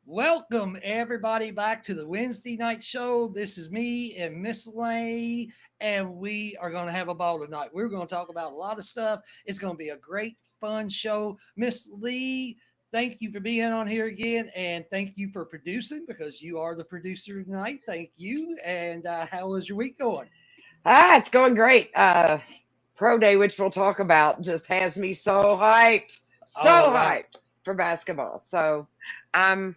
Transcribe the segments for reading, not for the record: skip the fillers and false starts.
Welcome everybody back to the Wednesday night show. This is me and Miss Leigh, and we are going to have a ball tonight. We're going to talk about a lot of stuff. It's going to be a great, fun show. Miss Leigh, thank you for being on here again, and thank you for producing because you are the producer tonight. Thank you. And how is your week going? It's going great. Pro Day, which we'll talk about, just has me so Oh wow. hyped for basketball. So, um,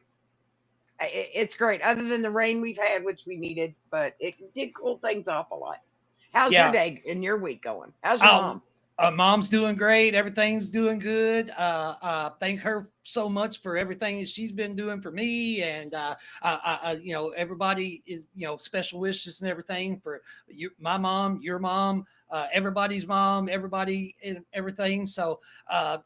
it's great. Other than the rain we've had, which we needed, but it did cool things off a lot. How's your Yeah. day and your week going? How's your Oh, mom? mom's doing great. Everything's doing good. Thank her so much for everything that she's been doing for me, and everybody is, special wishes and everything for you, my mom, your mom, everybody's mom, everybody, and everything. So, us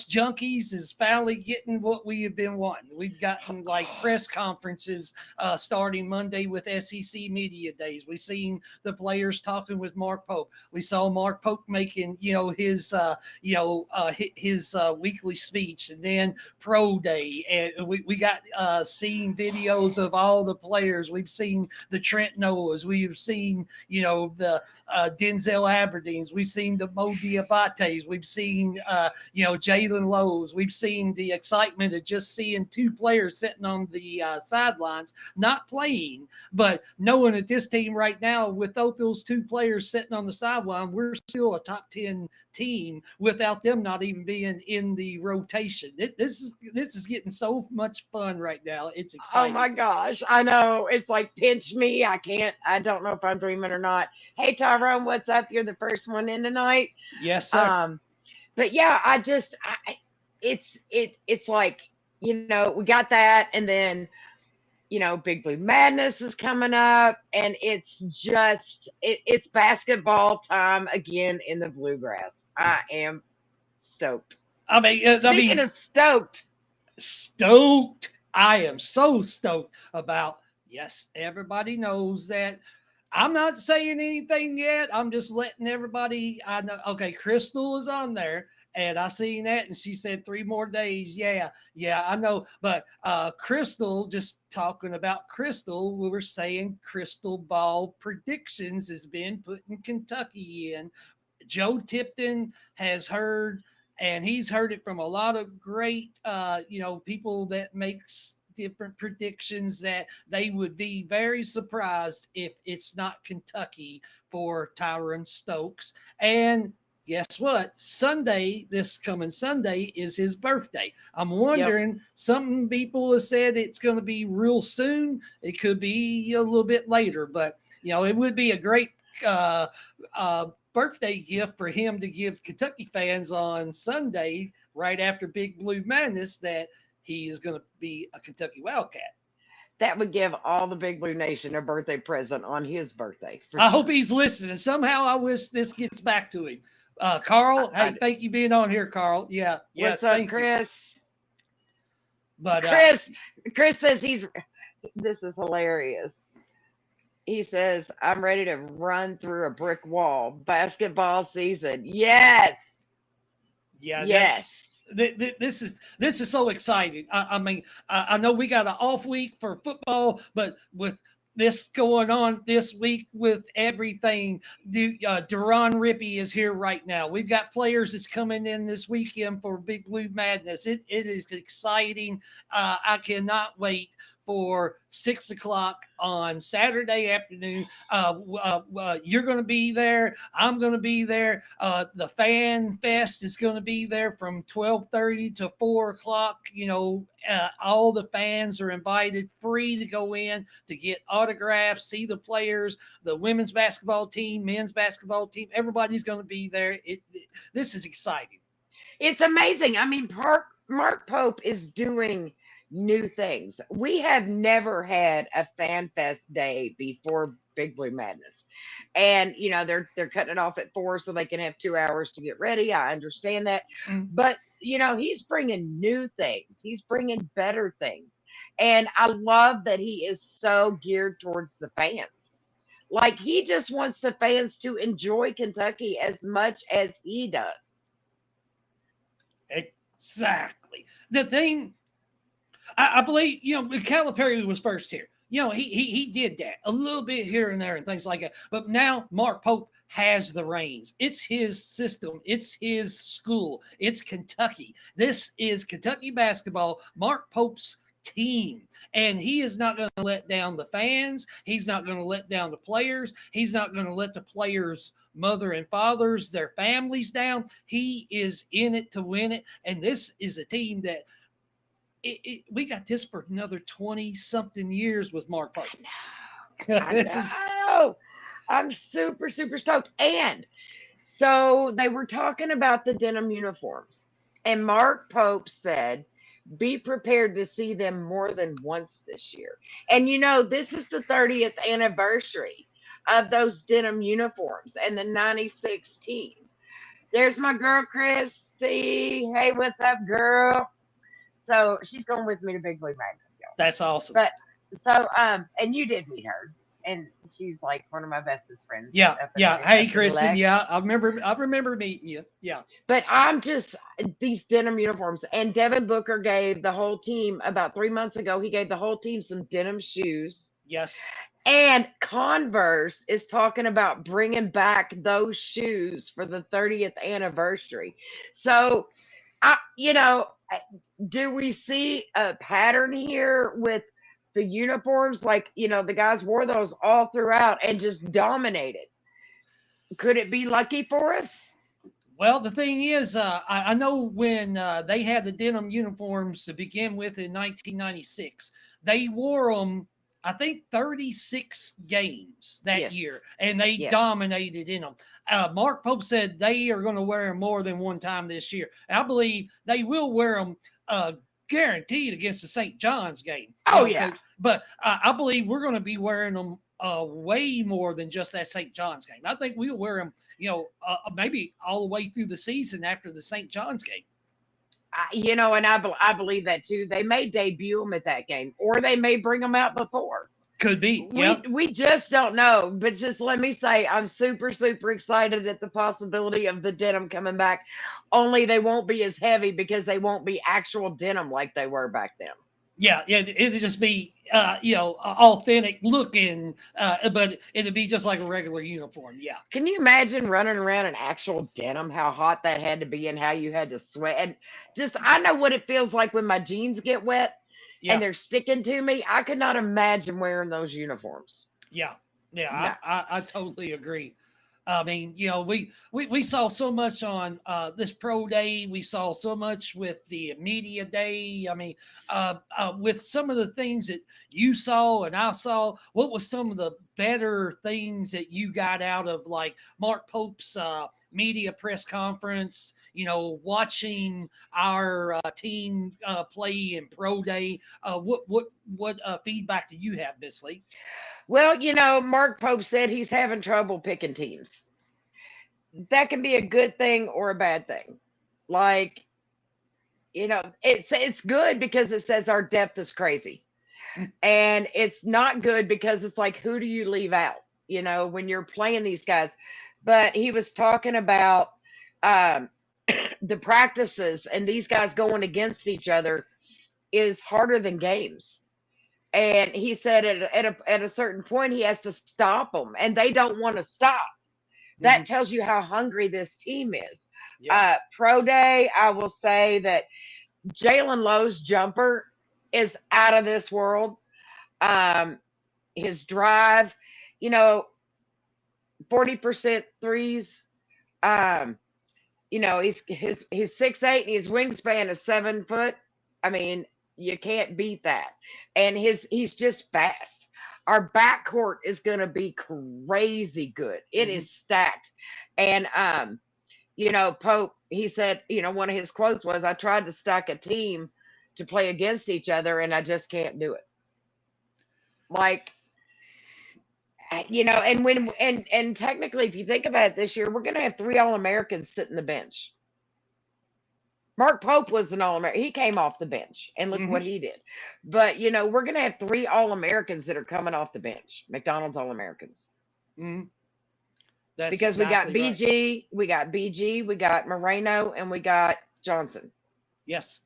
junkies is finally getting what we have been wanting. We've gotten like press conferences starting Monday with SEC media days. We've seen the players talking with Mark Pope. We saw Mark Pope making, his weekly speech, and then pro day. And we got seen videos of all the players. We've seen the Trent Noahs. We've seen, the Denzel Aberdeens. We've seen the Mo Diabates. We've seen, Jalen Lowe's. We've seen the excitement of just seeing two players sitting on the sidelines, not playing, but knowing that this team right now, without those two players sitting on the sideline, we're still a top 10 team without them not even being in the rotation. This is getting so much fun right now. It's Oh exciting. my gosh, I know. It's like pinch me. I don't know if I'm dreaming or not. Hey, Tyrone, what's up? You're the first one in tonight. Yes, sir. Um, but yeah, it's like, we got that, and then Big Blue Madness is coming up, and it's basketball time again in the bluegrass. I am stoked. I mean, uh, I Speaking mean, of stoked, stoked. I am so stoked about. Yes, everybody knows that. I'm not saying anything yet. I'm just letting everybody. I know. Okay, Crystal is on there, and I seen that, and she said 3 more days. Yeah, yeah, I know. But Crystal, just talking about Crystal, we were saying Crystal Ball predictions has been putting Kentucky in. Joe Tipton has heard, and he's heard it from a lot of great, people that makes different predictions that they would be very surprised if it's not Kentucky for Tyran Stokes. And guess what? Sunday, this coming Sunday, is his birthday. I'm yep, wondering, some people have said it's going to be real soon. It could be a little bit later, but it would be a great uh, birthday gift for him to give Kentucky fans on Sunday, right after Big Blue Madness, that he is going to be a Kentucky Wildcat. that would give all the Big Blue Nation a birthday present on his birthday for I hope sure. he's listening. Somehow I wish this gets back to him. Carl, hey, I, thank you being on here, Carl. Yeah, what's yes, up, thank you. Chris? But Chris, Chris says this is hilarious. He says, I'm ready to run through a brick wall. Basketball season. Yes. yeah, Yes. this is so exciting. I mean, I know we got an off week for football, but with this going on this week with everything, Duron Rippey is here right now. We've got players that's coming in this weekend for Big Blue Madness. It is exciting. I cannot wait for 6 o'clock on Saturday afternoon. You're going to be there. I'm going to be there. The Fan Fest is going to be there from 12:30 to 4 o'clock. All the fans are invited, free to go in to get autographs, see the players, the women's basketball team, men's basketball team. Everybody's going to be there. This is exciting. It's amazing. I mean, Mark Pope is doing new things. We have never had a Fan Fest day before Big Blue Madness. And they're cutting it off at 4 so they can have 2 hours to get ready. I understand that. Mm. But he's bringing new things. He's bringing better things. And I love that he is so geared towards the fans. Like he just wants the fans to enjoy Kentucky as much as he does. Exactly. The thing I believe, Calipari was first here. He did that a little bit here and there and things like that. But now Mark Pope has the reins. It's his system. It's his school. It's Kentucky. This is Kentucky basketball. Mark Pope's team. And he is not going to let down the fans. He's not going to let down the players. He's not going to let the players' mother and fathers, their families down. He is in it to win it. And this is a team that we got this for another 20-something years with Mark Pope. I know. I'm super, super stoked. And so they were talking about the denim uniforms. And Mark Pope said, be prepared to see them more than once this year. And this is the 30th anniversary of those denim uniforms and the 96 team. There's my girl, Christy. Hey, what's up, girl? So she's going with me to Big Blue Madness, y'all. That's awesome. But so, and you did meet her, and she's like one of my bestest friends. Yeah. Hey, Kristen. Yeah, I remember meeting you. Yeah. But I'm just these denim uniforms, and Devin Booker gave the whole team about 3 months ago. He gave the whole team some denim shoes. Yes. And Converse is talking about bringing back those shoes for the 30th anniversary. So, do we see a pattern here with the uniforms? Like, the guys wore those all throughout and just dominated. Could it be lucky for us? Well, the thing is, I know when they had the denim uniforms to begin with in 1996, they wore them, I think, 36 games that year, and they dominated in them. Mark Pope said they are going to wear them more than one time this year. I believe they will wear them guaranteed against the St. John's game. Oh, yeah. But I believe we're going to be wearing them way more than just that St. John's game. I think we'll wear them, maybe all the way through the season after the St. John's game. And I believe that too. They may debut them at that game, or they may bring them out before. Could be. We just don't know. But just let me say, I'm super, super excited at the possibility of the denim coming back. Only they won't be as heavy because they won't be actual denim like they were back then. Yeah, it'd just be, authentic looking, but it'd be just like a regular uniform. Yeah. Can you imagine running around in actual denim? How hot that had to be, and how you had to sweat. And I know what it feels like when my jeans get wet and they're sticking to me. I could not imagine wearing those uniforms. Yeah, I totally agree. I mean, we saw so much on this pro day. We saw so much with the media day. I mean, with some of the things that you saw and I saw, what was some of the better things that you got out of like Mark Pope's media press conference, watching our team play in pro day? What feedback do you have, Miss Leigh? Well, Mark Pope said he's having trouble picking teams. That can be a good thing or a bad thing. Like, it's good because it says our depth is crazy. And it's not good because it's like, who do you leave out, when you're playing these guys? But he was talking about the practices and these guys going against each other is harder than games. And he said at a certain point, he has to stop them, and they don't want to stop. That tells you how hungry this team is. Yeah. Pro day, I will say that Jalen Lowe's jumper is out of this world. His drive, 40% threes. He's 6'8" and his wingspan is 7 foot. I mean, you can't beat that. And he's just fast. Our backcourt is going to be crazy good. It is stacked. And, Pope, he said, one of his quotes was, I tried to stack a team to play against each other, and I just can't do it. Like, and technically, if you think about it this year, we're going to have 3 All-Americans sitting the bench. Mark Pope was an All-American. He came off the bench, and look what he did. But, we're going to have 3 All-Americans that are coming off the bench, McDonald's All-Americans. That's because exactly we got BG, we got Moreno, and we got Johnson. Yes.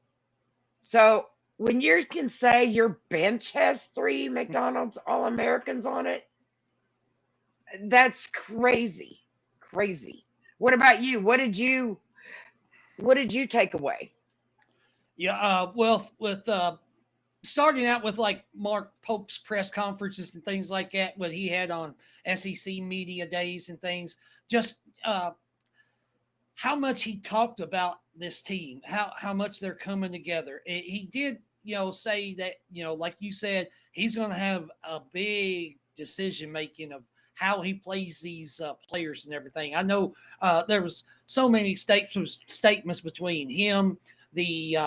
So, when you can say your bench has 3 McDonald's All-Americans on it, that's crazy. Crazy. What about you? What did you take away? Yeah, well, with starting out with like Mark Pope's press conferences and things like that, what he had on SEC media days and things, just how much he talked about this team, how much they're coming together. He did, say that, like you said, he's going to have a big decision making of how he plays these players and everything. I know there was so many statements between him, the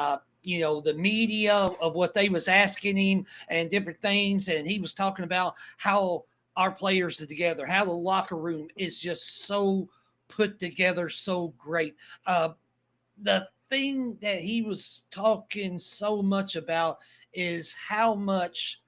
the media of what they was asking him and different things, and he was talking about how our players are together, how the locker room is just so put together, so great. The thing that he was talking so much about is how much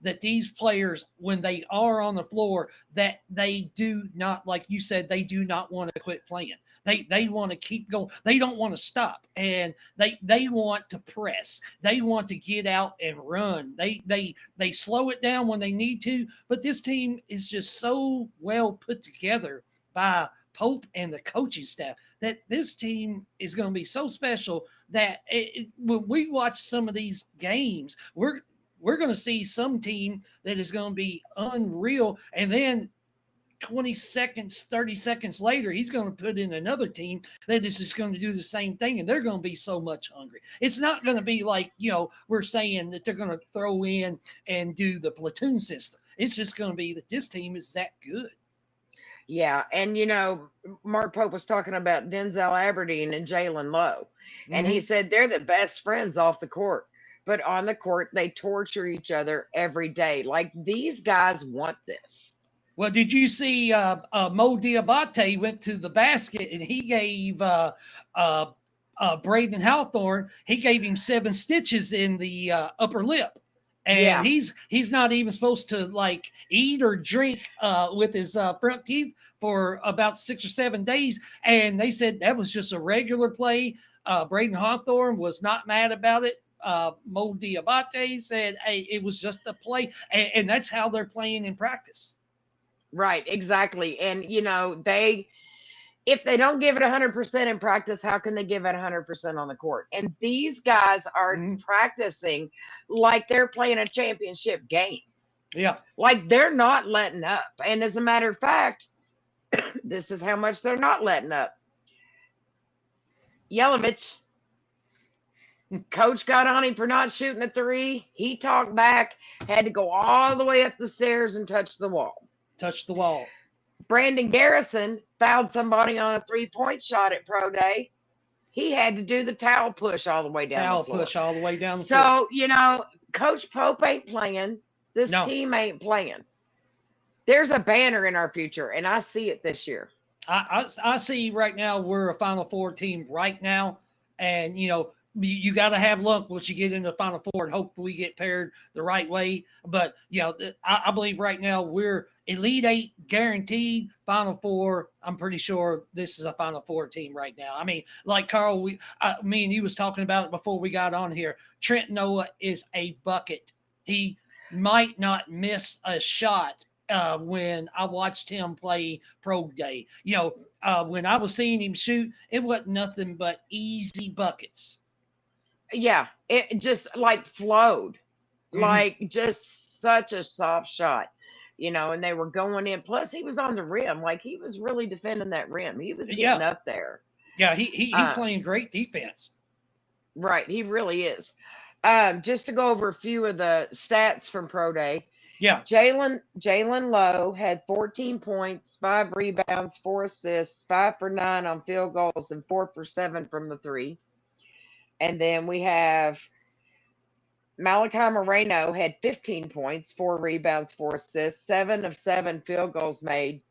that these players, when they are on the floor, that they do not, like you said, they do not want to quit playing. They want to keep going. They don't want to stop, and they want to press. They want to get out and run. They slow it down when they need to. But this team is just so well put together by Pope and the coaching staff that this team is going to be so special that when we watch some of these games, we're going to see some team that is going to be unreal, and then 20 seconds, 30 seconds later, he's going to put in another team that is just going to do the same thing, and they're going to be so much hungry. It's not going to be like, we're saying that they're going to throw in and do the platoon system. It's just going to be that this team is that good. Yeah, and Mark Pope was talking about Denzel Aberdeen and Jalen Lowe, and he Mm-hmm. said they're the best friends off the court, but on the court they torture each other every day. Like these guys want this. Well, did you see Mo Diabate went to the basket and he gave uh, Braden Hawthorne, he gave him 7 stitches in the upper lip. And Yeah, he's not even supposed to like eat or drink with his front teeth for about 6 or 7 days. And they said that was just a regular play. Braden Hawthorne was not mad about it. Mo Diabate said, "Hey, it was just a play," and that's how they're playing in practice. right, exactly. And they if they don't give it 100% in practice, how can they give it 100% on the court? And these guys are Mhm. practicing like they're playing a championship game. Yeah. Like they're not letting up. And as a matter of fact, this is how much they're not letting up. Yelovich, coach got on him for not shooting a three. He talked back, had to go all the way up the stairs and touch the wall. Touch the wall. Brandon Garrison fouled somebody on a 3-point shot at Pro Day. He had to do the towel push all the way down the Towel floor. push all the way down the floor. So, Coach Pope ain't playing. This No, team ain't playing. There's a banner in our future, and I see it this year. I see right now we're a Final Four team right now, and you got to have luck once you get into the Final Four and hope we get paired the right way. But I believe right now we're Elite Eight guaranteed. Final Four, I'm pretty sure this is a Final Four team right now. I mean, like Carl, me and you was talking about it before we got on here. Trent Noah is a bucket. He might not miss a shot when I watched him play pro day. When I was seeing him shoot, it wasn't nothing but easy buckets. Yeah, it just like flowed, Mm-hmm. like just such a soft shot, and they were going in. Plus, he was on the rim, like he was really defending that rim. He was getting Yeah, up there. yeah, he's Uh, playing great defense. right, he really is. Just to go over a few of the stats from Pro Day, Yeah. Jalen Lowe had 14 points, 5 rebounds, 4 assists, 5 for 9 on field goals, and 4 for 7 from the three. And then we have Malachi Moreno had 15 points, 4 rebounds, 4 assists, 7 of 7 field goals made,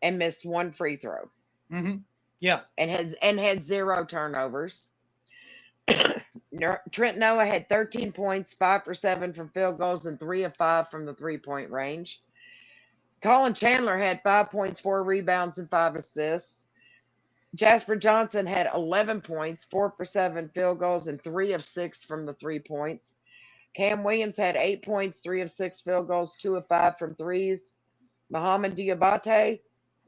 and missed 1 free throw, Mm-hmm. Yeah. and had 0 turnovers. Trent Noah had 13 points, 5 for 7 from field goals, and 3 of 5 from the 3-point range. Colin Chandler had 5 points, 4 rebounds, and 5 assists. Jasper Johnson had 11 points, 4 for 7 field goals, and 3 of 6 from the 3 points. Cam Williams had 8 points, 3 of 6 field goals, 2 of 5 from threes. Mohamed Diabate,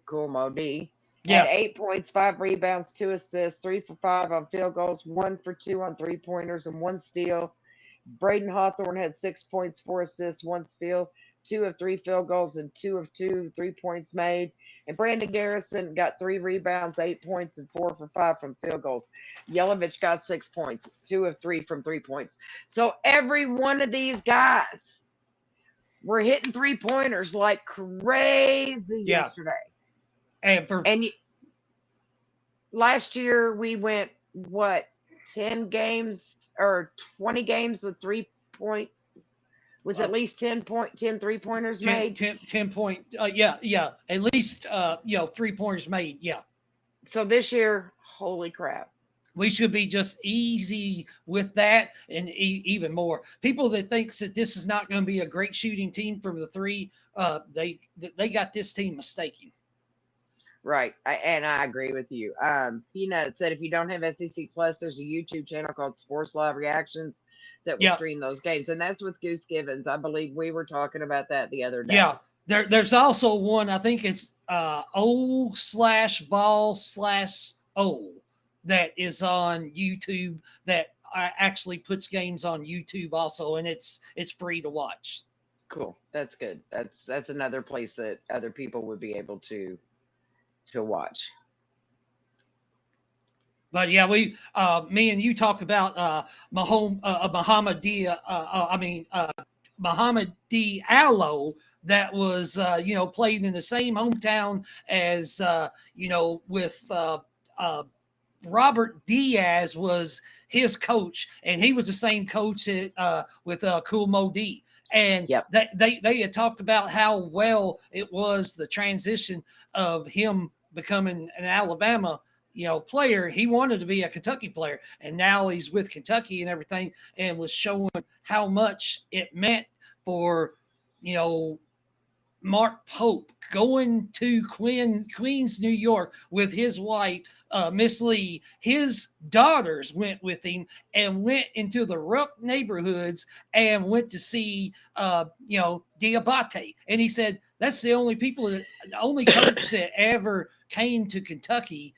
cool Mo D, had Yes. 8 points, 5 rebounds, 2 assists, 3 for 5 on field goals, 1 for 2 on 3-pointers, and 1 steal. Braden Hawthorne had 6 points, 4 assists, 1 steal, 2 of 3 field goals, and 2 of 2 3 points made. And Brandon Garrison got 3 rebounds, 8 points, and 4 for 5 from field goals. Yelovich got 6 points, 2 of 3 from 3 points. So every one of these guys were hitting 3-pointers like crazy Yeah. yesterday. And for And last year we went, what, 10 games or 20 games with 3-point, with at least 10 3-pointers 10, made. 10 point, yeah, at least 3-pointers made, yeah. So this year, holy crap. We should be just easy with that and even more. People that thinks that this is not going to be a great shooting team from the three, they got this team mistaken. Right. And I agree with you. Peanut said if you don't have SEC Plus, there's a YouTube channel called Sports Live Reactions that will stream those games. And that's with Goose Givens. I believe we were talking about that the other day. Yeah. There's also one, I think it's O/ball/O that is on YouTube that actually puts games on YouTube also, and it's free to watch. Cool. That's good. That's another place that other people would be able to watch. But yeah, me and you talked about Mohamed Diallo that was played in the same hometown as with Robert Diaz was his coach, and he was the same coach with Cool Mo D. And they had talked about how well it was the transition of him becoming an Alabama player. He wanted to be a Kentucky player, and now he's with Kentucky and everything, and was showing how much it meant for Mark Pope going to Queens, New York with his wife, Miss Leigh. His daughters went with him and went into the rough neighborhoods and went to see, Diabate. And he said, that's the only coach that ever came to Kentucky,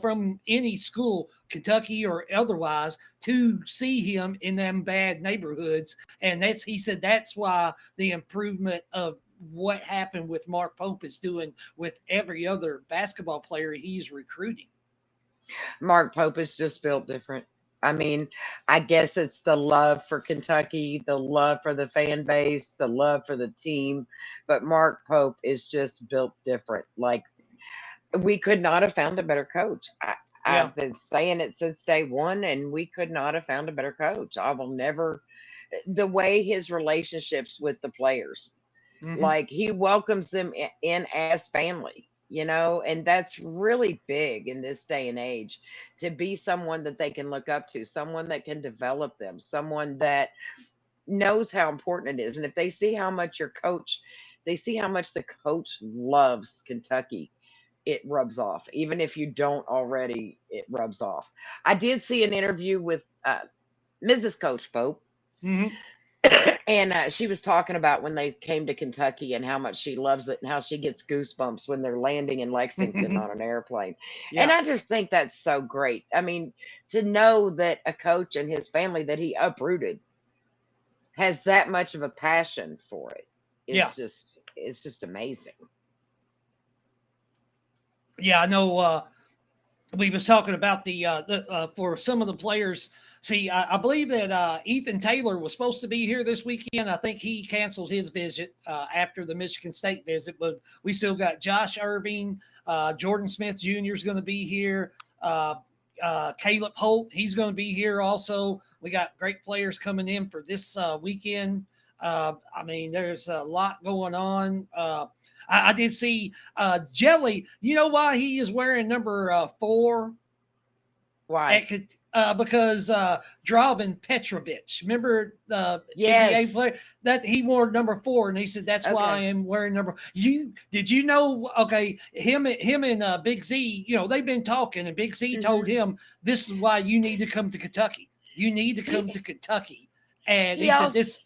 from any school, Kentucky or otherwise, to see him in them bad neighborhoods. And he said that's why the improvement of what happened with Mark Pope is doing with every other basketball player he's recruiting. Mark Pope is just built different. I mean, I guess it's the love for Kentucky, the love for the fan base, the love for the team. But Mark Pope is just built different. Like, we could not have found a better coach. I've been saying it since day one, and we could not have found a better coach. I will never, the way his relationships with the players, like he welcomes them in as family, and that's really big in this day and age, to be someone that they can look up to, someone that can develop them, someone that knows how important it is. And if they see how much they see how much the coach loves Kentucky, it rubs off. Even if you don't already, it rubs off. I did see an interview with Mrs. Coach Pope. And she was talking about when they came to Kentucky and how much she loves it and how she gets goosebumps when they're landing in Lexington on an airplane. And I just think that's so great. I mean, to know that a coach and his family that he uprooted has that much of a passion for it it's just amazing. Yeah, I know. We was talking about the for some of the players. See, I believe that Ethan Taylor was supposed to be here this weekend. I think he canceled his visit after the Michigan State visit, but we still got Josh Irving, Jordan Smith Jr. is going to be here. Caleb Holt, he's going to be here also. We got great players coming in for this weekend. I mean, there's a lot going on. I did see Jelly. You know why he is wearing number 4? Why? Because Draven Petrovic, remember the NBA player that he wore number 4, and he said that's why I am wearing number. Did you know? Okay, him and Big Z, they've been talking, and Big Z told him this is why you need to come to Kentucky. You need to come to Kentucky. And He he said, also this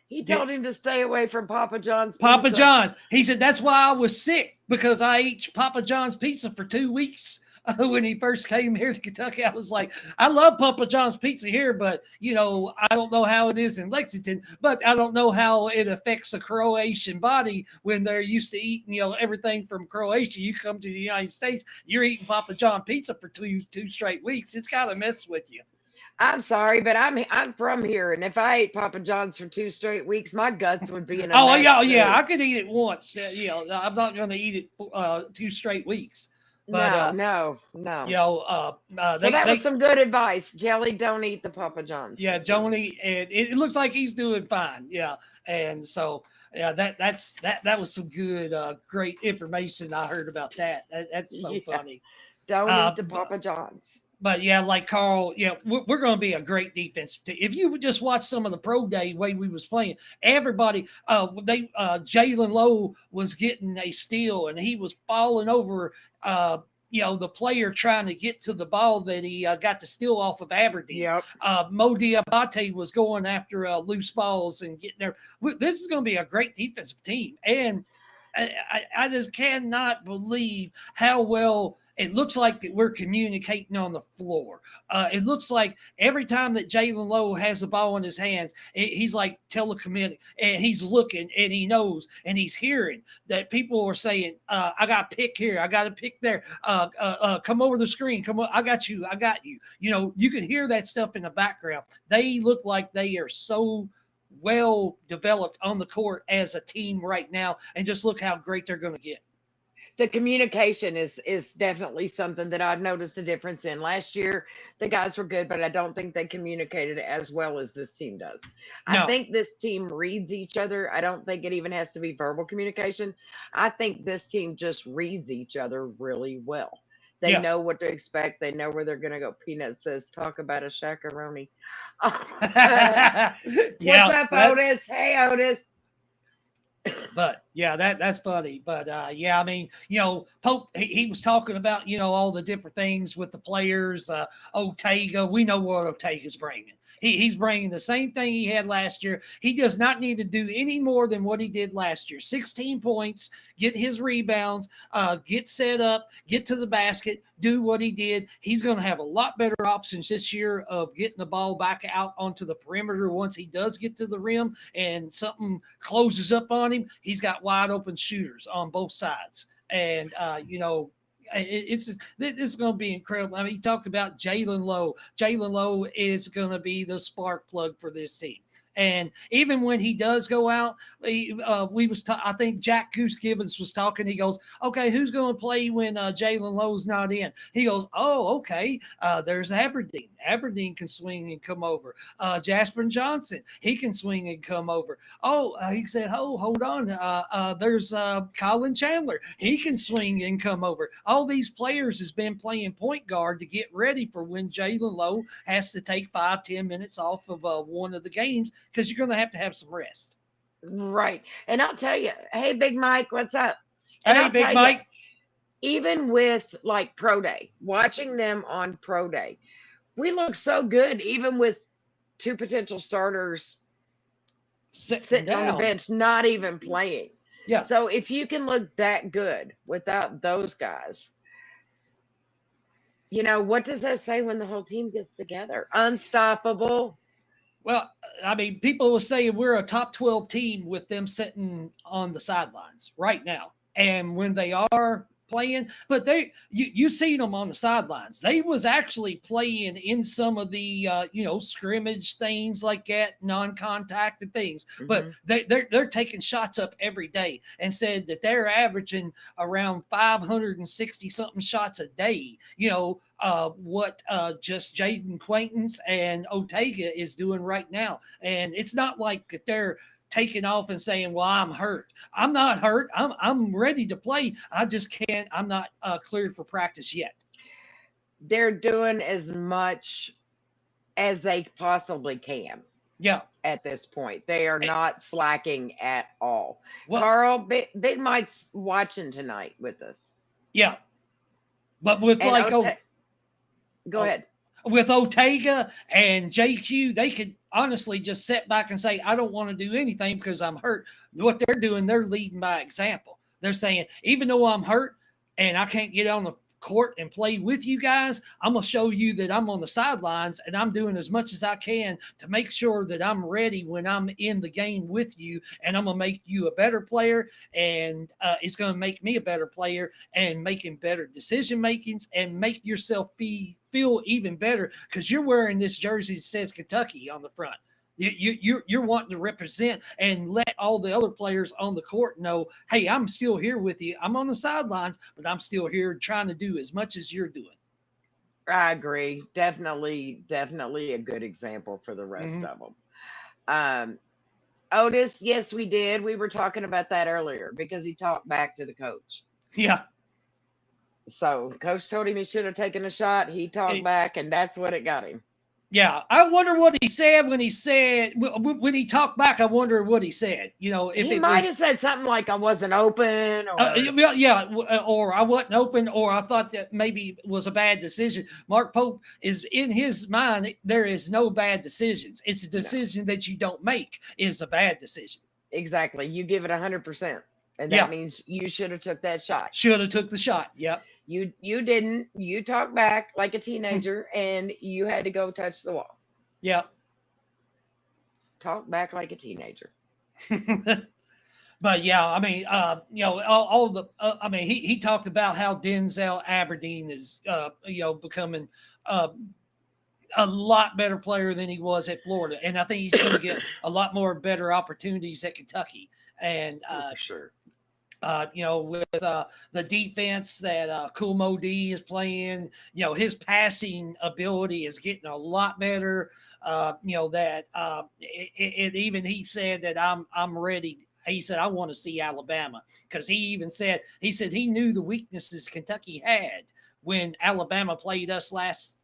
he told him to stay away from Papa John's Papa pizza. John's. He said, that's why I was sick, because I ate Papa John's pizza for 2 weeks. When he first came here to Kentucky, I was like, I love Papa John's pizza here, but I don't know how it is in Lexington, but I don't know how it affects a Croatian body when they're used to eating, everything from Croatia. You come to the United States, you're eating Papa John pizza for two straight weeks. It's got to mess with you. I'm sorry, but I'm from here, and if I ate Papa John's for 2 straight weeks, my guts would be in a Oh mess yeah, too. I could eat it once. I'm not going to eat it 2 straight weeks. But No. So that was they some good advice. Jelly, don't eat the Papa John's yeah, for 2 weeks. Joni, and it looks like he's doing fine. Yeah, and so yeah, that was some good, great information I heard about that. That's so Yeah, funny. don't eat the But Papa John's. yeah, like Carl, yeah, we're going to be a great defensive team. If you would just watch some of the pro day way we was playing, everybody, Jalen Lowe was getting a steal and he was falling over, the player trying to get to the ball that he got to steal off of Aberdeen. Yep. Mo Diabate was going after loose balls and getting there. This is going to be a great defensive team, and I just cannot believe how well it looks like that we're communicating on the floor. It looks like every time that Jalen Lowe has the ball in his hands, he's like telecommuting, and he's looking, and he knows, and he's hearing that people are saying, I got a pick here, I got a pick there, come over the screen, come on, I got you. You can hear that stuff in the background. They look like they are so well developed on the court as a team right now, and just look how great they're going to get. The communication is definitely something that I've noticed a difference in. Last year, the guys were good, but I don't think they communicated as well as this team does. I No, think this team reads each other. I don't think it even has to be verbal communication. I think this team just reads each other really well. They know yes. what to expect. They know where they're going to go. Peanut says, talk about a shakaroni. What's Yeah, up, Otis? Hey, Otis. but yeah, that's funny. But yeah, I mean, Pope, he was talking about, all the different things with the players. Ortega, we know what Ortega's bringing. He's bringing the same thing he had last year. He does not need to do any more than what he did last year. 16 points, get his rebounds, get set up, get to the basket, do what he did. He's going to have a lot better options this year of getting the ball back out onto the perimeter once he does get to the rim and something closes up on him. He's got wide open shooters on both sides. And, it's just, this is going to be incredible. I mean, he talked about Jalen Lowe. Jalen Lowe is going to be the spark plug for this team. And even when he does go out, I think Jack Goose Gibbons was talking. He goes, okay, who's going to play when Jalen Lowe's not in? He goes, oh, okay. There's Aberdeen. Aberdeen can swing and come over. Jasper Johnson, he can swing and come over. Oh, he said, oh, hold on. There's Colin Chandler. He can swing and come over. All these players has been playing point guard to get ready for when Jalen Lowe has to take 5-10 minutes off of one of the games, because you're going to have some rest. Right. And I'll tell you, hey, Big Mike, what's up? And Hey, I'll Big tell you, Mike. even with like Pro Day, watching them on Pro Day, we look so good, even with two potential starters sitting on the down. bench, not even playing. Yeah. So if you can look that good without those guys, what does that say when the whole team gets together? Unstoppable. Well, I mean, people will say we're a top 12 team with them sitting on the sidelines right now. And when they are playing, but you seen them on the sidelines. They was actually playing in some of the scrimmage things like that, non-contact and things. Mm-hmm. But they're taking shots up every day, and said that they're averaging around 560 something shots a day. What just Jaden Quaintance and Ortega is doing right now. And it's not like that they're taking off and saying, well, I'm hurt. I'm not hurt. I'm ready to play. I just can't. I'm not cleared for practice yet. They're doing as much as they possibly can. Yeah. At this point, they are not slacking at all. Well, Carl, Big Mike's watching tonight with us. Yeah. But with go ahead. with Ortega and JQ, they could honestly just sit back and say, I don't want to do anything because I'm hurt. What they're doing, they're leading by example. They're saying, even though I'm hurt and I can't get on the court and play with you guys, I'm going to show you that I'm on the sidelines and I'm doing as much as I can to make sure that I'm ready when I'm in the game with you, and I'm going to make you a better player, and it's going to make me a better player and making better decision makings and make yourself feel even better because you're wearing this jersey that says Kentucky on the front. You're wanting to represent and let all the other players on the court know, hey, I'm still here with you. I'm on the sidelines, but I'm still here trying to do as much as you're doing. I agree. Definitely a good example for the rest of them. Otis, yes, we did. We were talking about that earlier because he talked back to the coach. Yeah. So coach told him he should have taken a shot. He talked back, and that's what it got him. Yeah, I wonder what he said when he talked back. I wonder what he said. If he might have said something like, "I wasn't open," or or I wasn't open, or I thought that maybe it was a bad decision. Mark Pope is in his mind. There is no bad decisions. It's a decision that you don't make is a bad decision. Exactly. You give it 100%, and that means you should have took that shot. Should have took the shot. Yep. You didn't. You talked back like a teenager, and you had to go touch the wall. Yeah. Talk back like a teenager. But yeah, I mean, he talked about how Denzel Aberdeen is, becoming a lot better player than he was at Florida, and I think he's going to get a lot more better opportunities at Kentucky. And for sure. With the defense that Kool Moe Dee is playing, his passing ability is getting a lot better. Even he said that I'm ready. He said, I want to see Alabama, because he said he knew the weaknesses Kentucky had when Alabama played us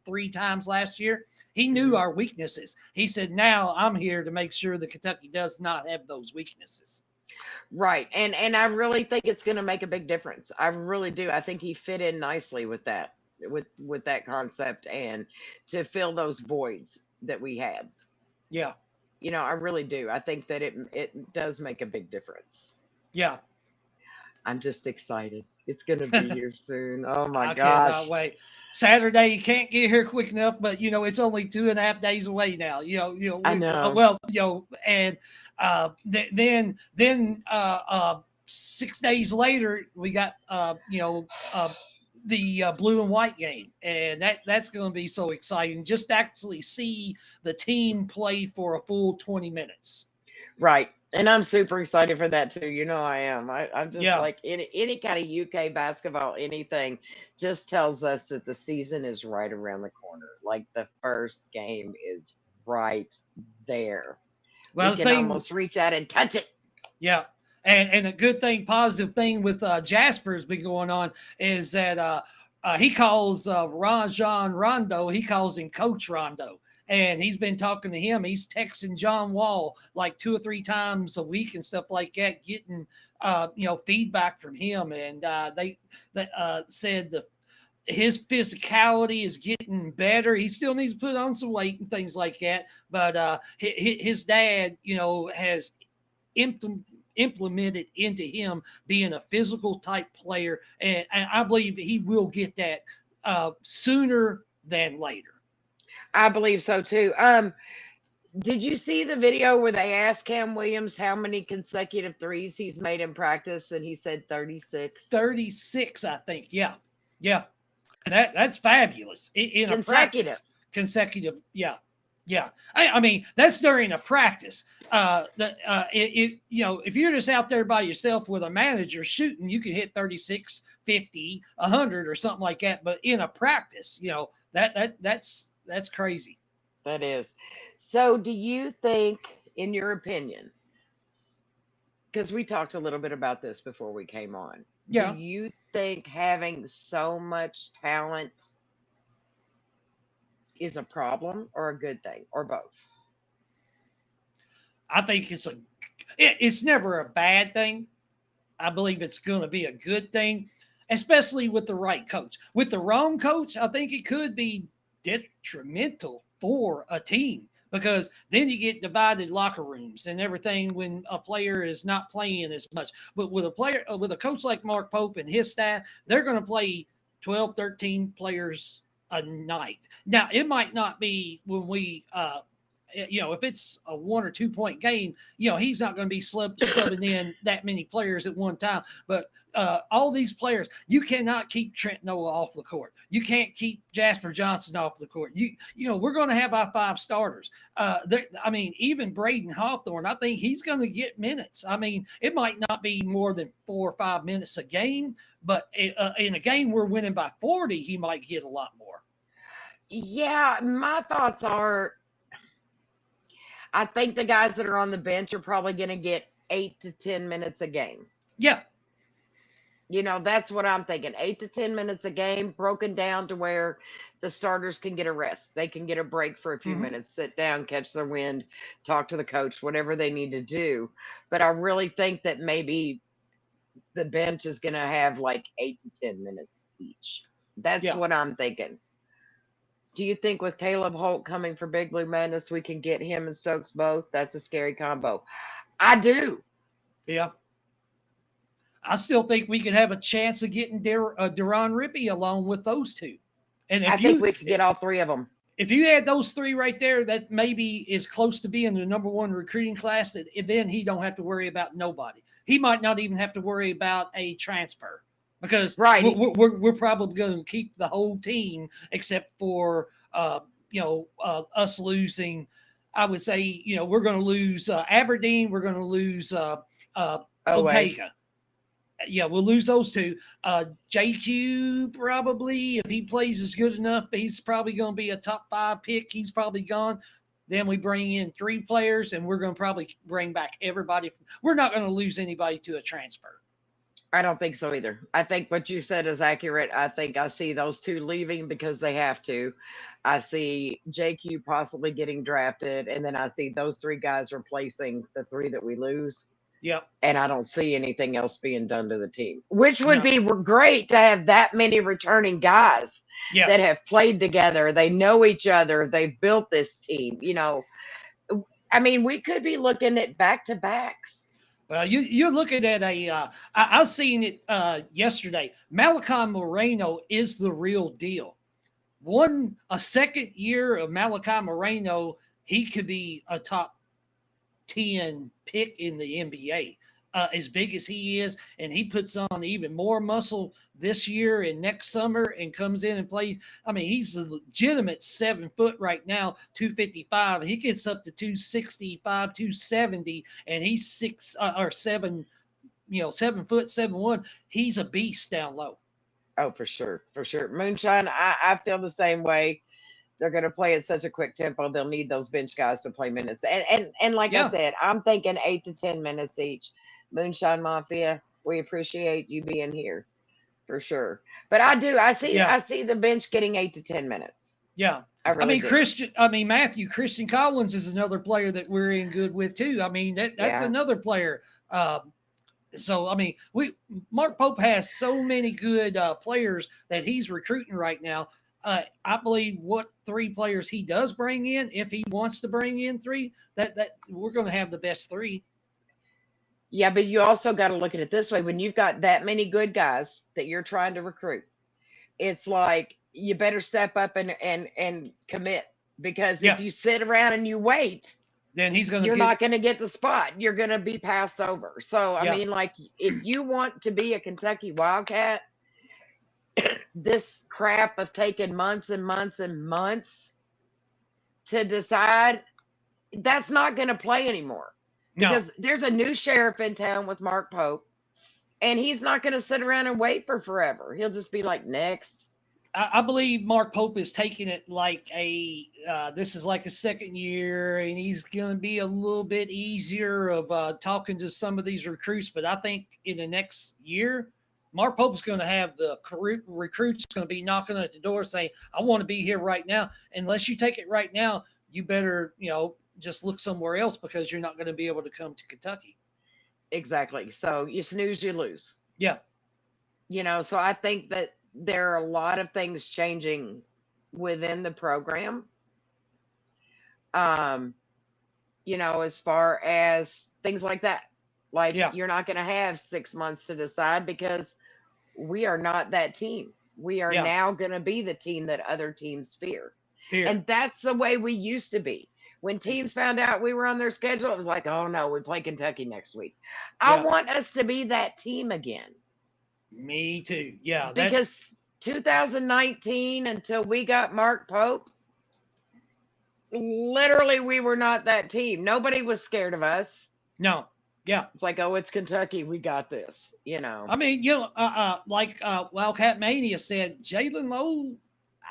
3 times last year. He knew our weaknesses. He said, now I'm here to make sure that Kentucky does not have those weaknesses. Right. And I really think it's going to make a big difference. I really do. I think he fit in nicely with that, with that concept, and to fill those voids that we had. Yeah. I really do. I think that it does make a big difference. Yeah. I'm just excited. It's going to be here soon. Oh my gosh. I cannot wait. Saturday, you can't get here quick enough, but it's only 2.5 days away now. I know. And then 6 days later, we got the blue and white game, and that's going to be so exciting just to actually see the team play for a full 20 minutes. Right. And I'm super excited for that too. I am. I'm just like any kind of UK basketball, anything just tells us that the season is right around the corner. Like the first game is right there. Well, we can almost reach out and touch it. Yeah. And a good thing, positive thing with Jasper has been going on is that he calls Rajon Rondo, he calls him Coach Rondo. And he's been talking to him. He's texting John Wall like 2 or 3 times a week and stuff like that, getting feedback from him. And they said his physicality is getting better. He still needs to put on some weight and things like that. But his dad, has implemented into him being a physical type player, and I believe he will get that sooner than later. I believe so too. Did you see the video where they asked Cam Williams how many consecutive threes he's made in practice, and he said 36? 36, I think. Yeah. And that's fabulous. In a practice. Consecutive. Yeah. I mean, that's during a practice. If you're just out there by yourself with a manager shooting, you can hit 36, 50, 100 or something like that. But in a practice, that's crazy. That is. So do you think, in your opinion, because we talked a little bit about this before we came on, do you think having so much talent is a problem or a good thing, or both? I think it's never a bad thing. I believe it's going to be a good thing, especially with the right coach. With the wrong coach, I think it could be detrimental for a team because then you get divided locker rooms and everything when a player is not playing as much. But with with a coach like Mark Pope and his staff, they're going to play 12, 13 players a night. Now, it might not be when if it's a 1 or 2 point game, he's not going to be subbing in that many players at one time. But all these players, you cannot keep Trent Noah off the court. You can't keep Jasper Johnson off the court. We're going to have our 5 starters. Even Braden Hawthorne, I think he's going to get minutes. It might not be more than 4 or 5 minutes a game, but in a game we're winning by 40, he might get a lot more. Yeah, my thoughts are, I think the guys that are on the bench are probably going to get 8 to 10 minutes a game. Yeah. That's what I'm thinking. 8 to 10 minutes a game, broken down to where the starters can get a rest. They can get a break for a few minutes, sit down, catch their wind, talk to the coach, whatever they need to do. But I really think that maybe the bench is going to have like 8 to 10 minutes each. That's what I'm thinking. Do you think with Caleb Holt coming for Big Blue Madness, we can get him and Stokes both? That's a scary combo. I do. Yeah. I still think we could have a chance of getting Deron Rippey along with those two. And I think we could get all 3 of them. If you add those 3 right there, that maybe is close to being the number 1 recruiting class. That then he don't have to worry about nobody. He might not even have to worry about a transfer because we're probably going to keep the whole team except for us losing. I would say we're going to lose Aberdeen. We're going to lose Otega. Yeah, we'll lose those 2. JQ probably, if he plays as good enough, he's probably going to be a top 5 pick. He's probably gone. Then we bring in 3 players, and we're going to probably bring back everybody. We're not going to lose anybody to a transfer. I don't think so either. I think what you said is accurate. I think I see those 2 leaving because they have to. I see JQ possibly getting drafted, and then I see those 3 guys replacing the 3 that we lose. Yep. And I don't see anything else being done to the team, which would be great to have that many returning guys that have played together. They know each other. They've built this team. We could be looking at back-to-backs. Well, you're looking at I seen it yesterday. Malachi Moreno is the real deal. A second year of Malachi Moreno, he could be a top 10 pick in the NBA, as big as he is, and he puts on even more muscle this year and next summer and comes in and plays. He's a legitimate 7 foot right now, 255. He gets up to 265, 270, and he's 6 or 7, 7 foot, 7'1". He's a beast down low. Oh, for sure. For sure. Moonshine, I feel the same way. They're going to play at such a quick tempo. They'll need those bench guys to play minutes. And like I said, I'm thinking 8 to 10 minutes each. Moonshine Mafia, we appreciate you being here for sure. But I see the bench getting 8 to 10 minutes. Yeah. Really Christian Collins is another player that we're in good with too. That's another player. Mark Pope has so many good players that he's recruiting right now. I believe what 3 players he does bring in, if he wants to bring in 3, that we're going to have the best 3. Yeah, but you also got to look at it this way. When you've got that many good guys that you're trying to recruit, it's like you better step up and commit, because if you sit around and you wait, then you're not going to get the spot. You're going to be passed over. So, if you want to be a Kentucky Wildcat, this crap of taking months and months and months to decide, that's not going to play anymore. Because there's a new sheriff in town with Mark Pope, and he's not going to sit around and wait for forever. He'll just be like, next. I believe Mark Pope is taking it like this is like a second year, and he's going to be a little bit easier of talking to some of these recruits. But I think in the next year, Mark Pope's going to have the recruits going to be knocking at the door saying, I want to be here right now. Unless you take it right now, you better, just look somewhere else, because you're not going to be able to come to Kentucky. Exactly. So you snooze, you lose. Yeah. So I think that there are a lot of things changing within the program. Um, as far as things like that. Like Yeah. you're not going to have 6 months to decide because we are not that team. We are Yeah. now going to be the team that other teams fear. Fear. And that's the way we used to be. When teams found out we were on their schedule, it was like, oh no, we play Kentucky next week. I Yeah. want us to be that team again Me too. Yeah. That's because 2019 until we got Mark Pope, literally we were not that team. Nobody was scared of us. no. Yeah. It's like, oh, it's Kentucky. We got this. I mean, like Wildcat Mania said, Jalen Lowe,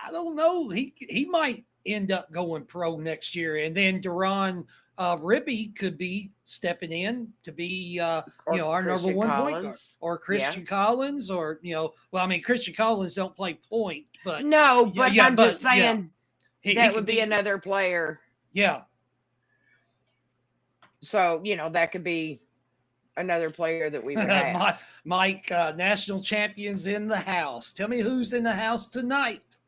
I don't know. He might end up going pro next year. And then Deron Rippey could be stepping in to be, Or our number Christian one point guard. Collins. Or Yeah. Christian Collins, or, well, I mean, Christian Collins don't play point, but No, but yeah, I'm just saying he that could would be another player. Yeah. So, that could be another player that we would have. Mike, national champions in the house. Tell me who's in the house tonight.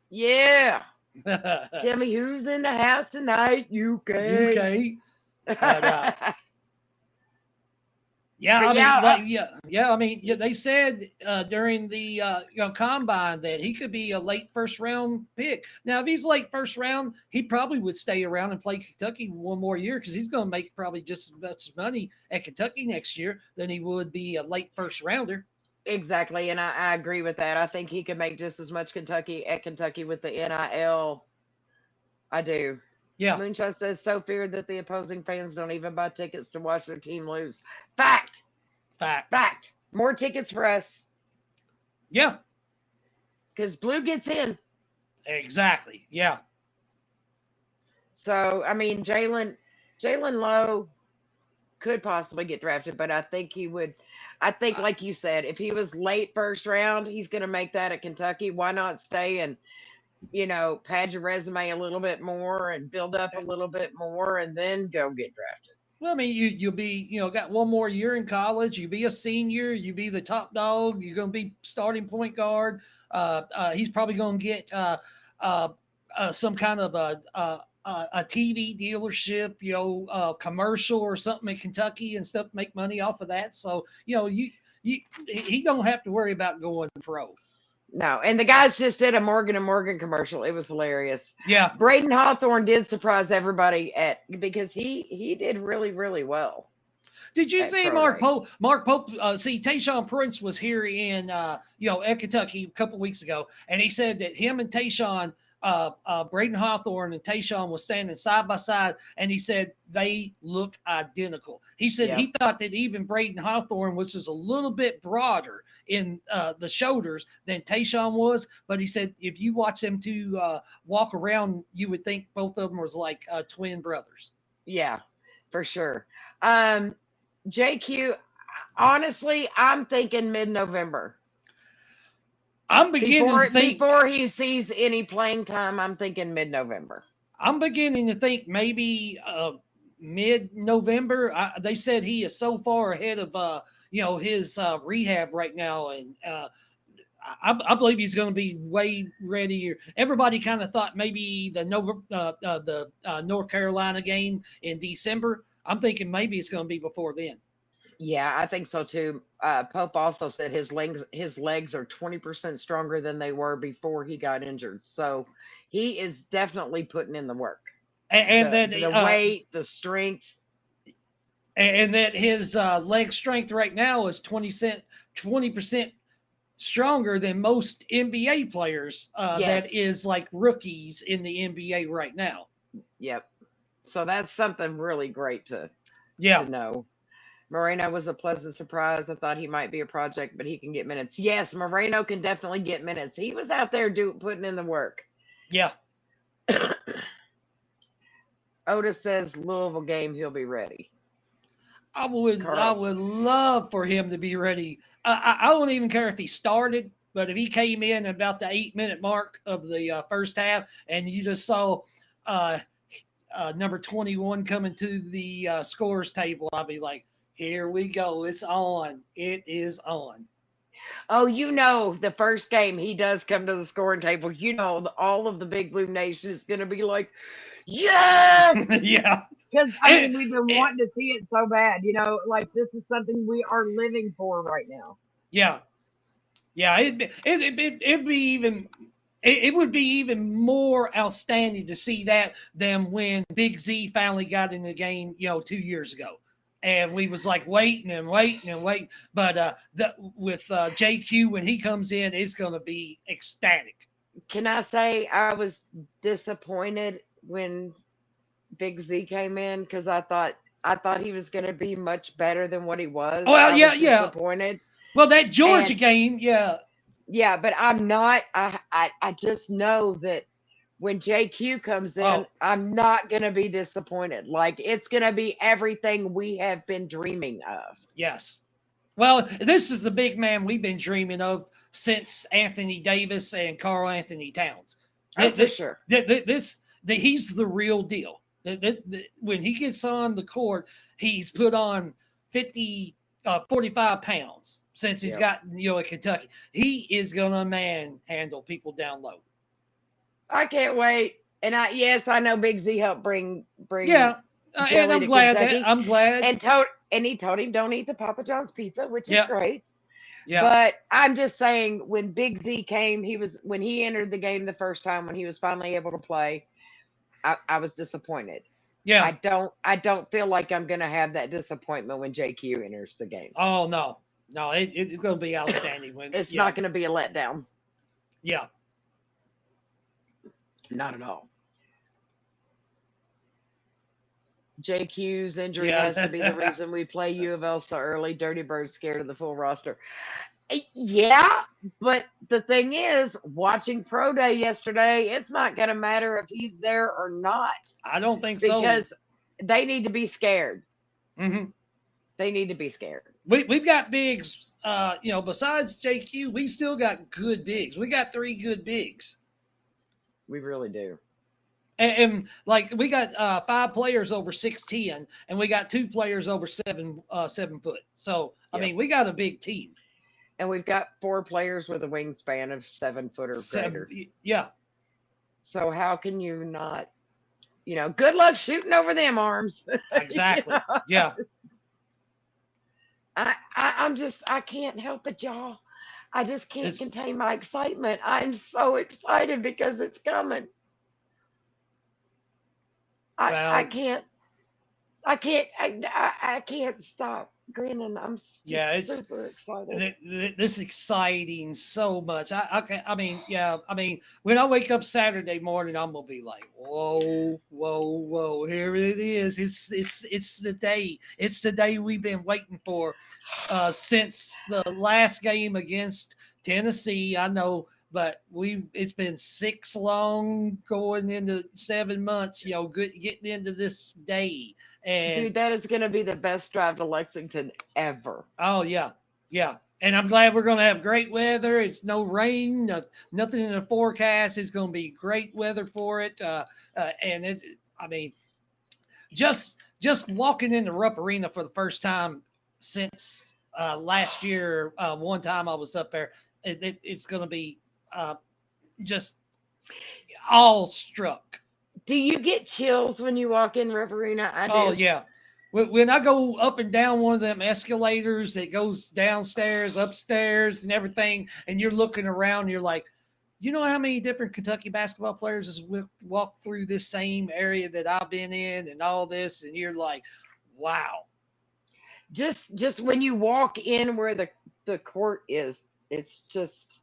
Yeah. Tell me who's in the house tonight, UK. UK. But, yeah, But I mean, yeah, I mean, they said during the combine that he could be a late first round pick. Now, if he's late first round, he probably would stay around and play Kentucky one more year because he's going to make probably just as much money at Kentucky next year than he would be a late first rounder. exactly. And I agree with that. I think he could make just as much Kentucky with the NIL. I do. Yeah, Moonshot says, so feared that the opposing fans don't even buy tickets to watch their team lose. Fact. fact. More tickets for us Yeah, because Blue gets in. exactly. Yeah, So, I mean, Jalen Lowe could possibly get drafted, but I think he would. I think, like you said, if he was late first round, he's going to make that at Kentucky. Why not stay and pad your resume a little bit more and build up a little bit more and then go get drafted. well, I mean, you'll be, got one more year in college. You be a senior. You be the top dog. You're going to be starting point guard. He's probably going to get some kind of a TV dealership, commercial or something in Kentucky and stuff. Make money off of that. So he don't have to worry about going pro. No, and the guys just did a Morgan and Morgan commercial. It was hilarious. Yeah. Braden Hawthorne did surprise everybody because he did really, really well. Did you at see Pro Mark Day. Pope? Mark Pope. See, Tayshaun Prince was here in at Kentucky a couple weeks ago, and he said that him and Tayshaun, Braden Hawthorne and Tayshaun was standing side by side, and he said they look identical. He said Yeah. he thought that even Braden Hawthorne was just a little bit broader in the shoulders than Tayshaun was, but he said if you watch them two walk around, you would think both of them was like twin brothers. Yeah, for sure. JQ, honestly, I'm thinking mid-November. I'm beginning to think before he sees any playing time. I'm thinking mid-November. I'm beginning to think maybe mid-November. They said he is so far ahead of his rehab right now, and I believe he's going to be way ready. Everybody kind of thought maybe the North Carolina game in December. I'm thinking maybe it's going to be before then. Yeah, I think so too. Pope also said his legs are 20% stronger than they were before he got injured. So he is definitely putting in the work. And then the weight, the strength. And that his leg strength right now is 20% stronger than most NBA players Yes. that is like rookies in the NBA right now. Yep. So that's something really great to know. Moreno was a pleasant surprise. I thought he might be a project, but he can get minutes. Yes, Moreno can definitely get minutes. He was out there putting in the work. Yeah. Otis says Louisville game, he'll be ready. I would love for him to be ready. I don't even care if he started, but if he came in about the 8-minute mark of the first half and you just saw number 21 coming to the scores table, I'd be like, here we go. It's on. It is on. Oh, the first game he does come to the scoring table. All of the Big Blue Nation is going to be like, yes! Yeah. Because I And, mean, we've been and- wanting to see it so bad. Like this is something we are living for right now. yeah. Yeah. It'd be even. It would be even more outstanding to see that than when Big Z finally got in the game, 2 years ago. And we was like waiting and waiting and waiting. But with JQ, when he comes in, it's going to be ecstatic. Can I say I was disappointed when Big Z came in because I thought he was going to be much better than what he was. Well, I yeah, was yeah. disappointed. Well, that Georgia And game, yeah. yeah, but I'm not. I just know that when JQ comes in, Oh, I'm not going to be disappointed. Like it's going to be everything we have been dreaming of. yes. Well, this is the big man we've been dreaming of since Anthony Davis and Carl Anthony Towns. Oh, for sure. He's the real deal. When he gets on the court, he's put on 45 pounds since he's Yep. got at Kentucky. He is gonna manhandle people down low. I can't wait. And I know Big Z helped bring Yeah, and Jelly I'm to glad Kentucky, I'm glad. and he told him don't eat the Papa John's pizza, which is Yeah, great. yeah, But I'm just saying, when Big Z came, when he entered the game the first time, when he was finally able to play, I was disappointed. yeah. I don't feel like I'm gonna have that disappointment when JQ enters the game. Oh no, it's gonna be outstanding when. It's Yeah, not gonna be a letdown. yeah. Not at all. JQ's injury Yeah. has to be the reason we play U of L so early. Dirty Bird's scared of the full roster. Yeah, but the thing is, watching Pro Day yesterday, it's not going to matter if he's there or not I don't think so. because they need to be scared. Hmm. They need to be scared. We've got bigs, besides JQ, we still got good bigs. We got 3 good bigs. We really do. And like we got 5 players over 6'10", and we got 2 players over 7 foot. So I Yep. mean, we got a big team. And we've got 4 players with a wingspan of 7 foot or greater. Yeah, So how can you not, good luck shooting over them arms. exactly. Yeah, I can't help it, y'all. I just can't it's contain my excitement. I'm so excited because it's coming. I well, can't I can't stop grinning. I'm yeah. just It's super excited. this exciting so much. I mean, yeah. I mean, when I wake up Saturday morning, I'm gonna be like, whoa, whoa, whoa! Here it is. It's the day. It's the day we've been waiting for since the last game against Tennessee. I know, but it's been 6 long going into 7 months. Getting into this day. And Dude, that is gonna be the best drive to Lexington ever. oh yeah, yeah. And I'm glad we're going to have great weather. It's no rain, nothing in the forecast. It's going to be great weather for it. And I mean, just walking into Rupp Arena for the first time since last year. One time I was up there. It's going to be just all struck. Do you get chills when you walk in Riverina? I do. Oh yeah. When I go up and down one of them escalators that goes downstairs, upstairs, and everything, and you're looking around, you're like, you know how many different Kentucky basketball players has walked through this same area that I've been in, and all this, and you're like, wow. Just when you walk in where the court is, it's just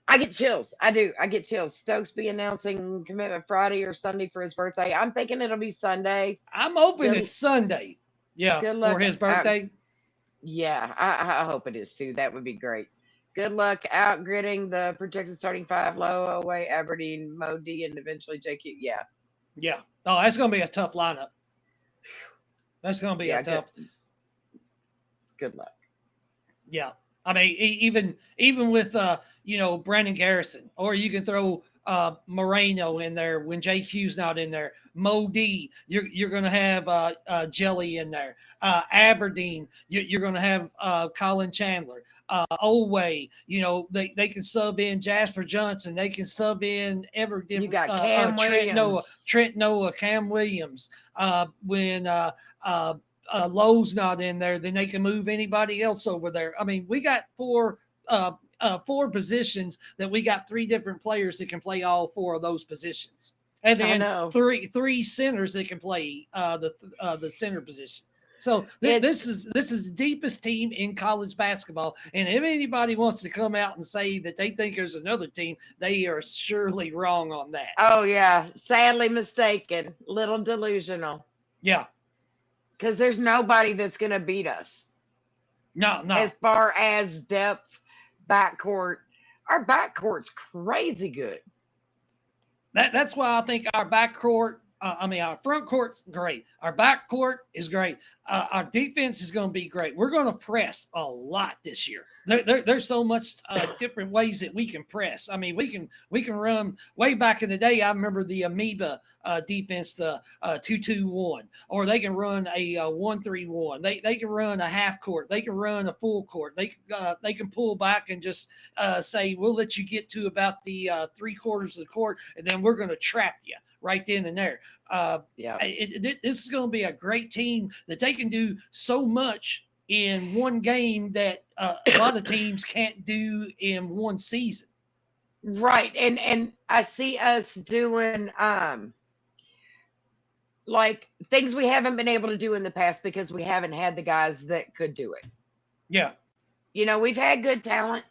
I get chills. I do. I get chills. Stokes be announcing commitment Friday or Sunday for his birthday. I'm thinking it'll be Sunday. I'm hoping Good, it's Sunday. Yeah, good luck. for his birthday. Yeah, I hope it is too. That would be great. Good luck out gritting the projected starting 5: Low, Away, Aberdeen, Mo D, and eventually JQ. Yeah, Yeah. Oh, that's going to be a tough lineup. That's going to be yeah. a tough. Good luck. Yeah. I mean, even with Brandon Garrison, or you can throw Moreno in there when JQ's not in there. Mo D, you're going to have Jelly in there. Aberdeen, you're going to have Colin Chandler. Olway. They can sub in Jasper Johnson. They can sub in every You different got Cam Williams. Trent Noah, Cam Williams. When Lowe's not in there, then they can move anybody else over there. I mean, we got four positions that we got three different players that can play all four of those positions, and then three centers that can play the center position. So this is the deepest team in college basketball, and if anybody wants to come out and say that they think there's another team, they are surely wrong on that. Oh yeah, sadly mistaken, little delusional. Yeah, because there's nobody that's going to beat us. No. As far as depth, backcourt, our backcourt's crazy good. That's why I think our backcourt. Our front court's great. Our back court is great. Our defense is going to be great. We're going to press a lot this year. There's so much different ways that we can press. I mean, we can run. Way back in the day, I remember the amoeba defense, the 2-2-1, or they can run a 1-3-1. They can run a half court. They can run a full court. They can pull back and just say, we'll let you get to about the 3/4 of the court, and then we're going to trap you right then and there. This is going to be a great team that they can do so much in one game that a lot of teams can't do in one season. Right. And I see us doing like things we haven't been able to do in the past because we haven't had the guys that could do it. Yeah. We've had good talent,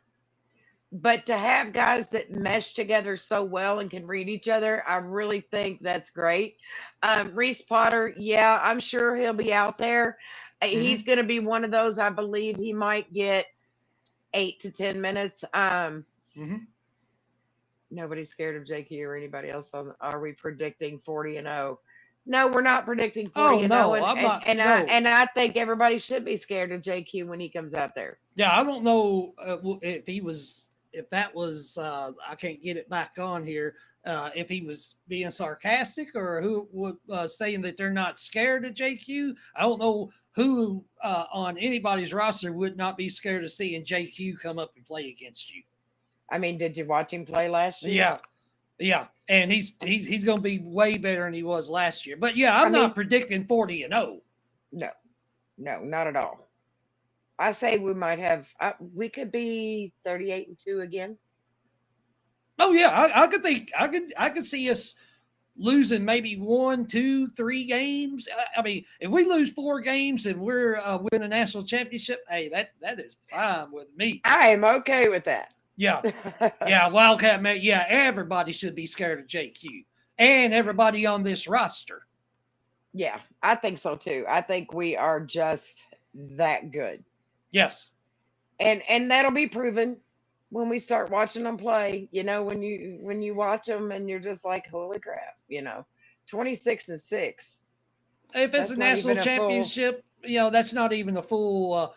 but to have guys that mesh together so well and can read each other, I really think that's great. Reese Potter, yeah, I'm sure he'll be out there. Mm-hmm. He's going to be one of those. I believe he might get 8 to 10 minutes. Nobody's scared of JQ or anybody else. Are we predicting 40-0? No, we're not predicting 40-0. No, and I think everybody should be scared of JQ when he comes out there. Yeah, I don't know if that was I can't get it back on here. If he was being sarcastic or who was saying that they're not scared of JQ. I don't know who on anybody's roster would not be scared of seeing JQ come up and play against you. I mean, did you watch him play last year? Yeah. And he's going to be way better than he was last year. But yeah, I'm not predicting 40-0. No, not at all. I say we might have. We could be 38-2 again. Oh yeah, I could see us losing maybe 1, 2, 3 games. I mean, if we lose 4 games and we're win a national championship, hey, that is fine with me. I am okay with that. Yeah, Wildcat man. Yeah, everybody should be scared of JQ and everybody on this roster. Yeah, I think so too. I think we are just that good. Yes. And that'll be proven when we start watching them play. When you watch them and you're just like, holy crap, 26-6. If it's a national championship, that's not even a full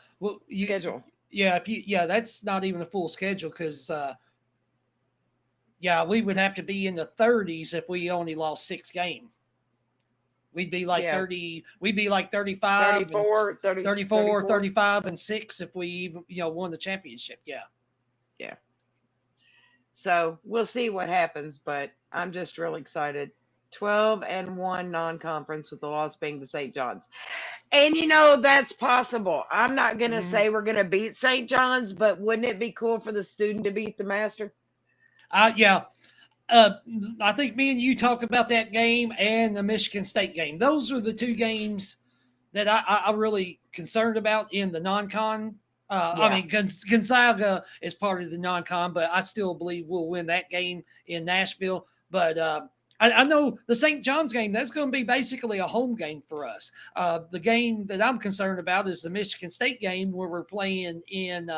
schedule. Yeah, that's not even a full schedule because we would have to be in the 30s if we only lost 6 games. We'd be like 30. We'd be like 35, 34, 35, and 6 if we even won the championship. Yeah. So we'll see what happens, but I'm just really excited. 12-1 non-conference with the loss being to St. John's, and that's possible. I'm not gonna say we're gonna beat St. John's, but wouldn't it be cool for the student to beat the master? Yeah. I think me and you talked about that game and the Michigan State game. Those are the 2 games that I'm really concerned about in the non-con. I mean, Gonzaga is part of the non-con, but I still believe we'll win that game in Nashville. But I know the St. John's game, that's going to be basically a home game for us. The game that I'm concerned about is the Michigan State game where we're playing in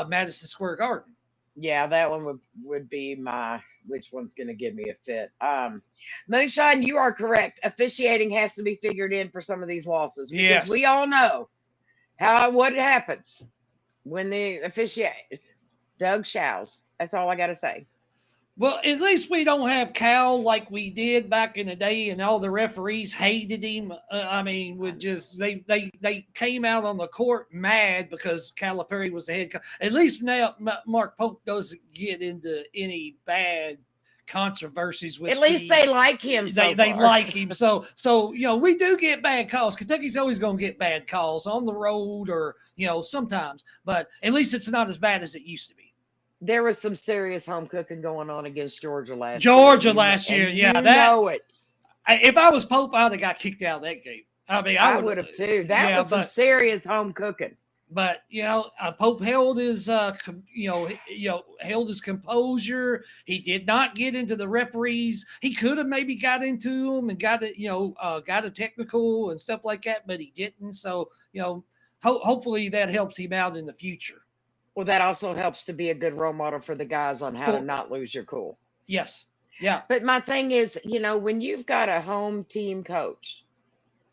Madison Square Garden. Yeah, that one would be which one's going to give me a fit. Moonshine, you are correct. Officiating has to be figured in for some of these losses because we all know what happens when they officiate. Doug Shows. That's all I got to say. Well, at least we don't have Cal like we did back in the day, and all the referees hated him. I mean, would just they came out on the court mad because Calipari was the head coach. At least now Mark Pope doesn't get into any bad controversies with. At least they like him. They like him. So we do get bad calls. Kentucky's always going to get bad calls on the road or sometimes, but at least it's not as bad as it used to be. There was some serious home cooking going on against Georgia last year. Yeah, you know it. If I was Pope, I'd have got kicked out of that game. I mean, I would have too. That was some serious home cooking. But Pope held his held his composure. He did not get into the referees. He could have maybe got into them and got a technical and stuff like that, but he didn't. So hopefully that helps him out in the future. Well, that also helps to be a good role model for the guys on how to not lose your cool. Yes. Yeah. But my thing is, when you've got a home team coach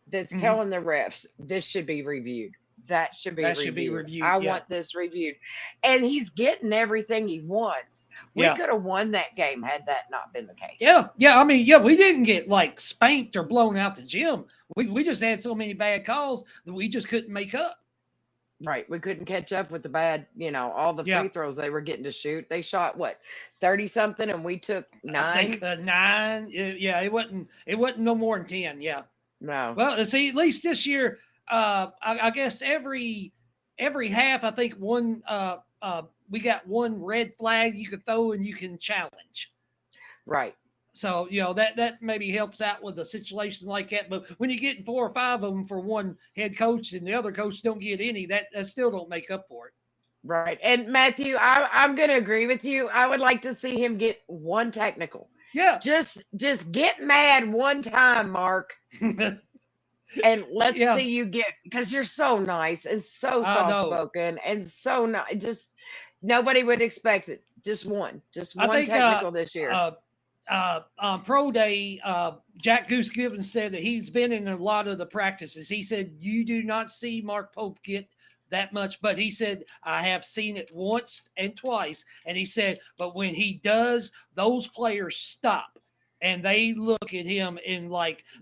that's telling the refs, this should be reviewed. That should be reviewed. I want this reviewed. And he's getting everything he wants. We could have won that game had that not been the case. Yeah. Yeah. I mean, we didn't get like spanked or blown out the gym. We just had so many bad calls that we just couldn't make up. Right. We couldn't catch up with the bad, all the free throws they were getting to shoot. They shot 30 something and we took 9. I think 9. Yeah. It wasn't no more than 10. Yeah. No. Well, see, at least this year, I guess every half, I think we got one red flag you could throw and you can challenge. Right. So, that maybe helps out with a situation like that. But when you're getting 4 or 5 of them for one head coach and the other coach don't get any, that still don't make up for it. Right. And Matthew, I'm going to agree with you. I would like to see him get one technical. Yeah. Just get mad one time, Mark. And let's see you get, because you're so nice and so soft-spoken and so nice. Just nobody would expect it. Just one technical this year. On pro day, Jack Goose Gibbons said that he's been in a lot of the practices. He said, you do not see Mark Pope get that much, but he said, I have seen it once and twice. And he said, but when he does, those players stop and they look at him and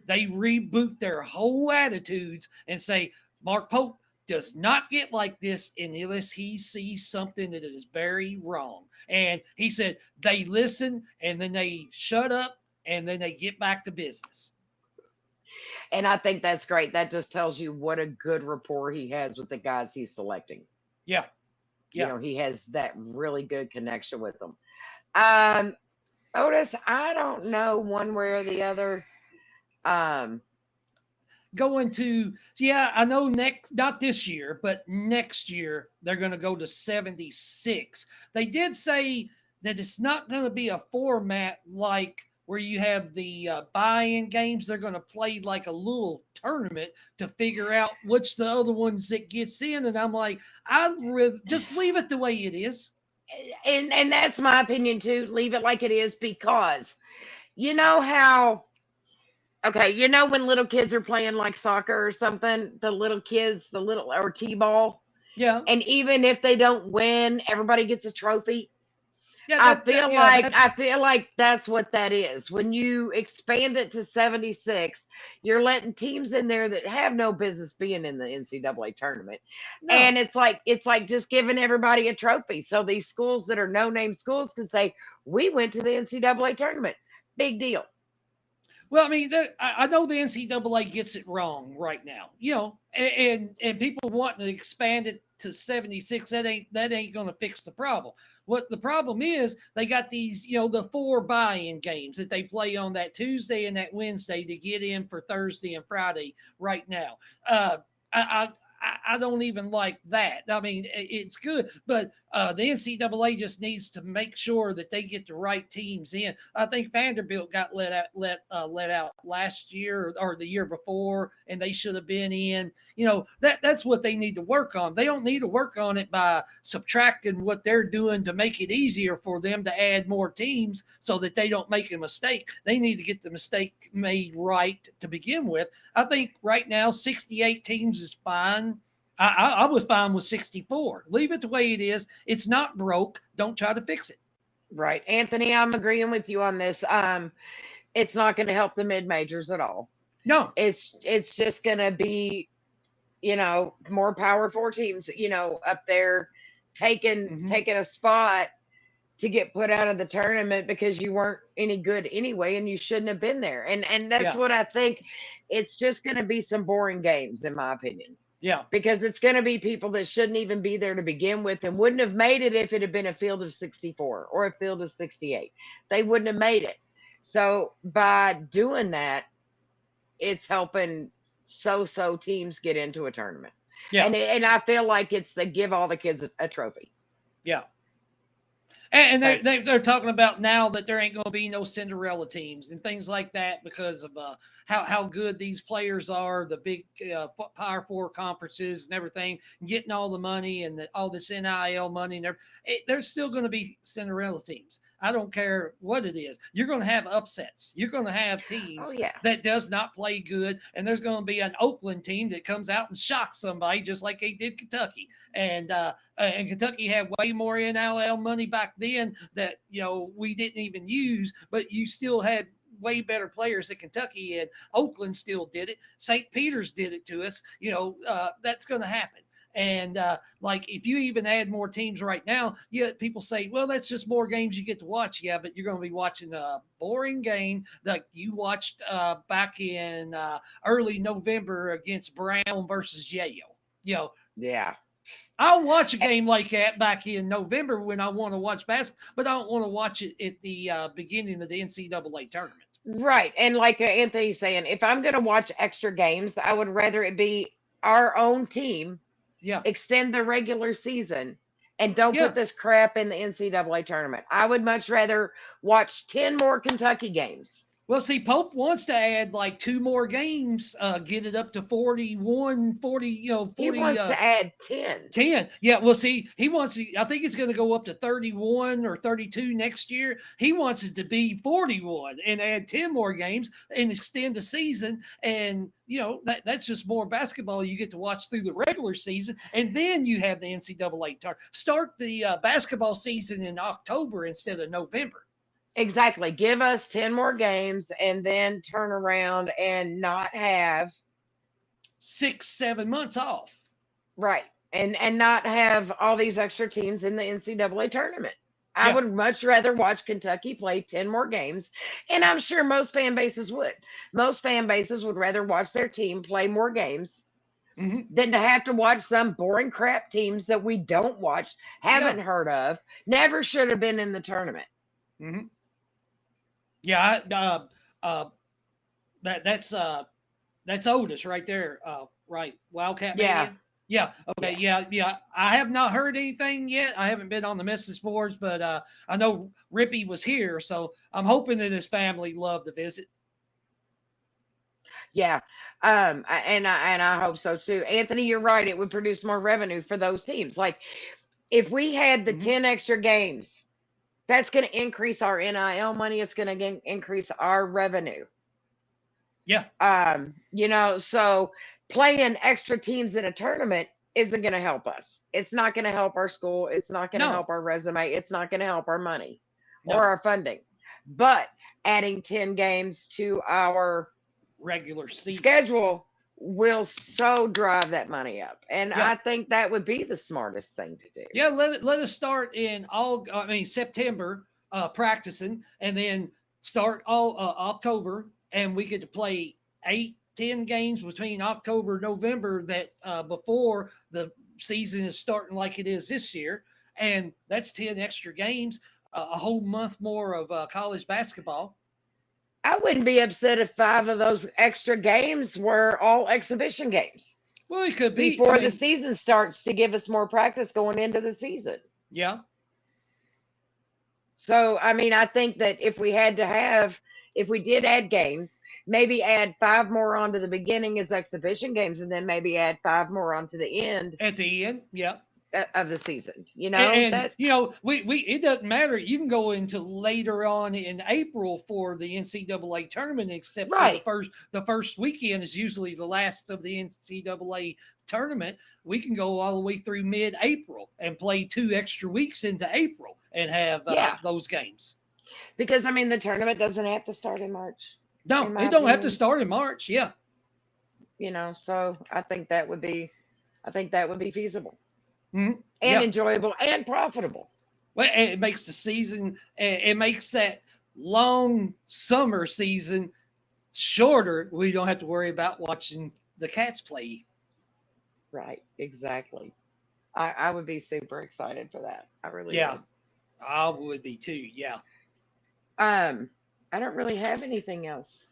they reboot their whole attitudes and say, Mark Pope does not get like this unless he sees something that is very wrong. And he said they listen and then they shut up and then they get back to business. And I think that's great. That just tells you what a good rapport he has with the guys he's selecting. Yeah. He has that really good connection with them. Otis, I don't know one way or the other. Going to, I know not this year, but next year they're going to go to 76. They did say that it's not going to be a format like where you have the buy-in games. They're going to play like a little tournament to figure out which the other ones that gets in. And I'm like, I'd rather just leave it the way it is. And that's my opinion too. Leave it like it is, because how. Okay, when little kids are playing like soccer or something, the little kids, or T-ball. Yeah. And even if they don't win, everybody gets a trophy. Yeah, I feel like that's what that is. When you expand it to 76, you're letting teams in there that have no business being in the NCAA tournament. No. And it's like just giving everybody a trophy. So these schools that are no-name schools can say, we went to the NCAA tournament. Big deal. Well, I mean, I know the NCAA gets it wrong right now, and people want to expand it to 76. That ain't going to fix the problem. What the problem is, they got these, the 4 buy-in games that they play on that Tuesday and that Wednesday to get in for Thursday and Friday right now. I don't even like that. I mean, it's good, but the NCAA just needs to make sure that they get the right teams in. I think Vanderbilt got let out last year or the year before, and they should have been in. That's what they need to work on. They don't need to work on it by subtracting what they're doing to make it easier for them to add more teams so that they don't make a mistake. They need to get the mistake made right to begin with. I think right now 68 teams is fine. I was fine with 64. Leave it the way it is. It's not broke. Don't try to fix it. Right. Anthony, I'm agreeing with you on this. It's not going to help the mid majors at all. No. It's just going to be, more power four teams, up there taking a spot to get put out of the tournament because you weren't any good anyway and you shouldn't have been there. And that's Yeah. what I think. It's just going to be some boring games, in my opinion. Yeah. Because it's going to be people that shouldn't even be there to begin with and wouldn't have made it if it had been a field of 64 or a field of 68. They wouldn't have made it. So by doing that, it's helping so teams get into a tournament. Yeah. And I feel like it's the give all the kids a trophy. Yeah. And they're talking about now that there ain't going to be no Cinderella teams and things like that because of how good these players are, the big Power Four conferences and everything, getting all the money and all this NIL money. And there's still going to be Cinderella teams. I don't care what it is. You're going to have upsets. You're going to have teams that does not play good. And there's going to be an Oakland team that comes out and shocks somebody just like they did Kentucky. And Kentucky had way more NIL money back then that, we didn't even use, but you still had way better players at Kentucky, and Oakland still did it. St. Peter's did it to us. That's going to happen. And if you even add more teams right now, people say, well, that's just more games you get to watch. Yeah, but you're going to be watching a boring game like you watched back in early November against Brown versus Yale. Yeah. I'll watch a game like that back in November when I want to watch basketball, but I don't want to watch it at the beginning of the NCAA tournament. Right. And like Anthony's saying, if I'm going to watch extra games, I would rather it be our own team. Yeah. Extend the regular season and don't put this crap in the NCAA tournament. I would much rather watch 10 more Kentucky games. Well, see, Pope wants to add like 2 more games, get it up to 41, 40, 40. He wants to add 10. 10. Yeah, well, see, he wants to, I think it's going to go up to 31 or 32 next year. He wants it to be 41 and add 10 more games and extend the season. And, that's just more basketball you get to watch through the regular season. And then you have the NCAA tournament. Start the basketball season in October instead of November. Exactly. Give us 10 more games and then turn around and not have 6-7 months off. Right. And not have all these extra teams in the NCAA tournament. I would much rather watch Kentucky play 10 more games. And I'm sure most fan bases would. Most fan bases would rather watch their team play more games than to have to watch some boring crap teams that we don't watch, haven't heard of, never should have been in the tournament. Yeah, that's Otis right there, right? Wildcat Mania. Yeah. Okay. Yeah. I have not heard anything yet. I haven't been on the message boards, but I know Rippy was here, so I'm hoping that his family loved the visit. Yeah, and I hope so too. Anthony, you're right. It would produce more revenue for those teams. Like if we had the 10 extra games. That's going to increase our NIL money. It's going to increase our revenue. Yeah. So playing extra teams in a tournament isn't going to help us. It's not going to help our school. It's not going to help our resume. It's not going to help our money or our funding. But adding 10 games to our regular season schedule will so drive that money up. And I think that would be the smartest thing to do. Yeah, let us start in September practicing, and then start all October, and we get to play 8-10 games between October and November that before the season is starting like it is this year. And that's 10 extra games, a whole month more of college basketball. I wouldn't be upset if 5 of those extra games were all exhibition games. Well, it could be before the season starts to give us more practice going into the season. Yeah. So, I think that if we did add games, maybe add 5 more onto the beginning as exhibition games, and then maybe add 5 more onto the end. At the end, yeah. of the season. And you know, we it doesn't matter. You can go into later on in April for the NCAA tournament, except for right. the first weekend is usually the last of the NCAA tournament. We can go all the way through mid-April and play 2 extra weeks into April and have Yeah, those games. because I mean the tournament doesn't have to start in March, No, in my it don't have to opinion. start in March. Yeah. So I think that would be feasible and Yeah. enjoyable and profitable. Well, it makes the season, it makes that long summer season shorter. We don't have to worry about watching the Cats play. Right, exactly. I would be super excited for that. I really Yeah, would. I would be too. Yeah. Um, I don't really have anything else.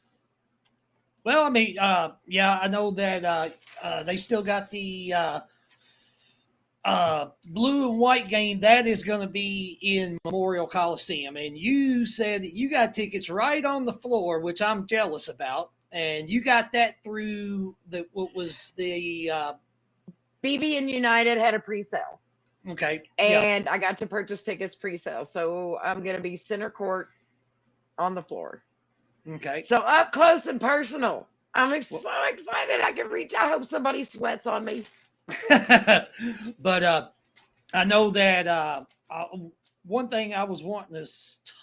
Well, I mean, yeah, I know that they still got the blue and white game that is going to be in Memorial Coliseum, and you said that you got tickets right on the floor, which I'm jealous about, and you got that through the what was the BB and United had a pre-sale, okay, yeah, and I got to purchase tickets pre-sale. So I'm gonna be center court on the floor. okay. So up close and personal. Well, So excited I can reach. I hope somebody sweats on me. but I know that one thing I was wanting to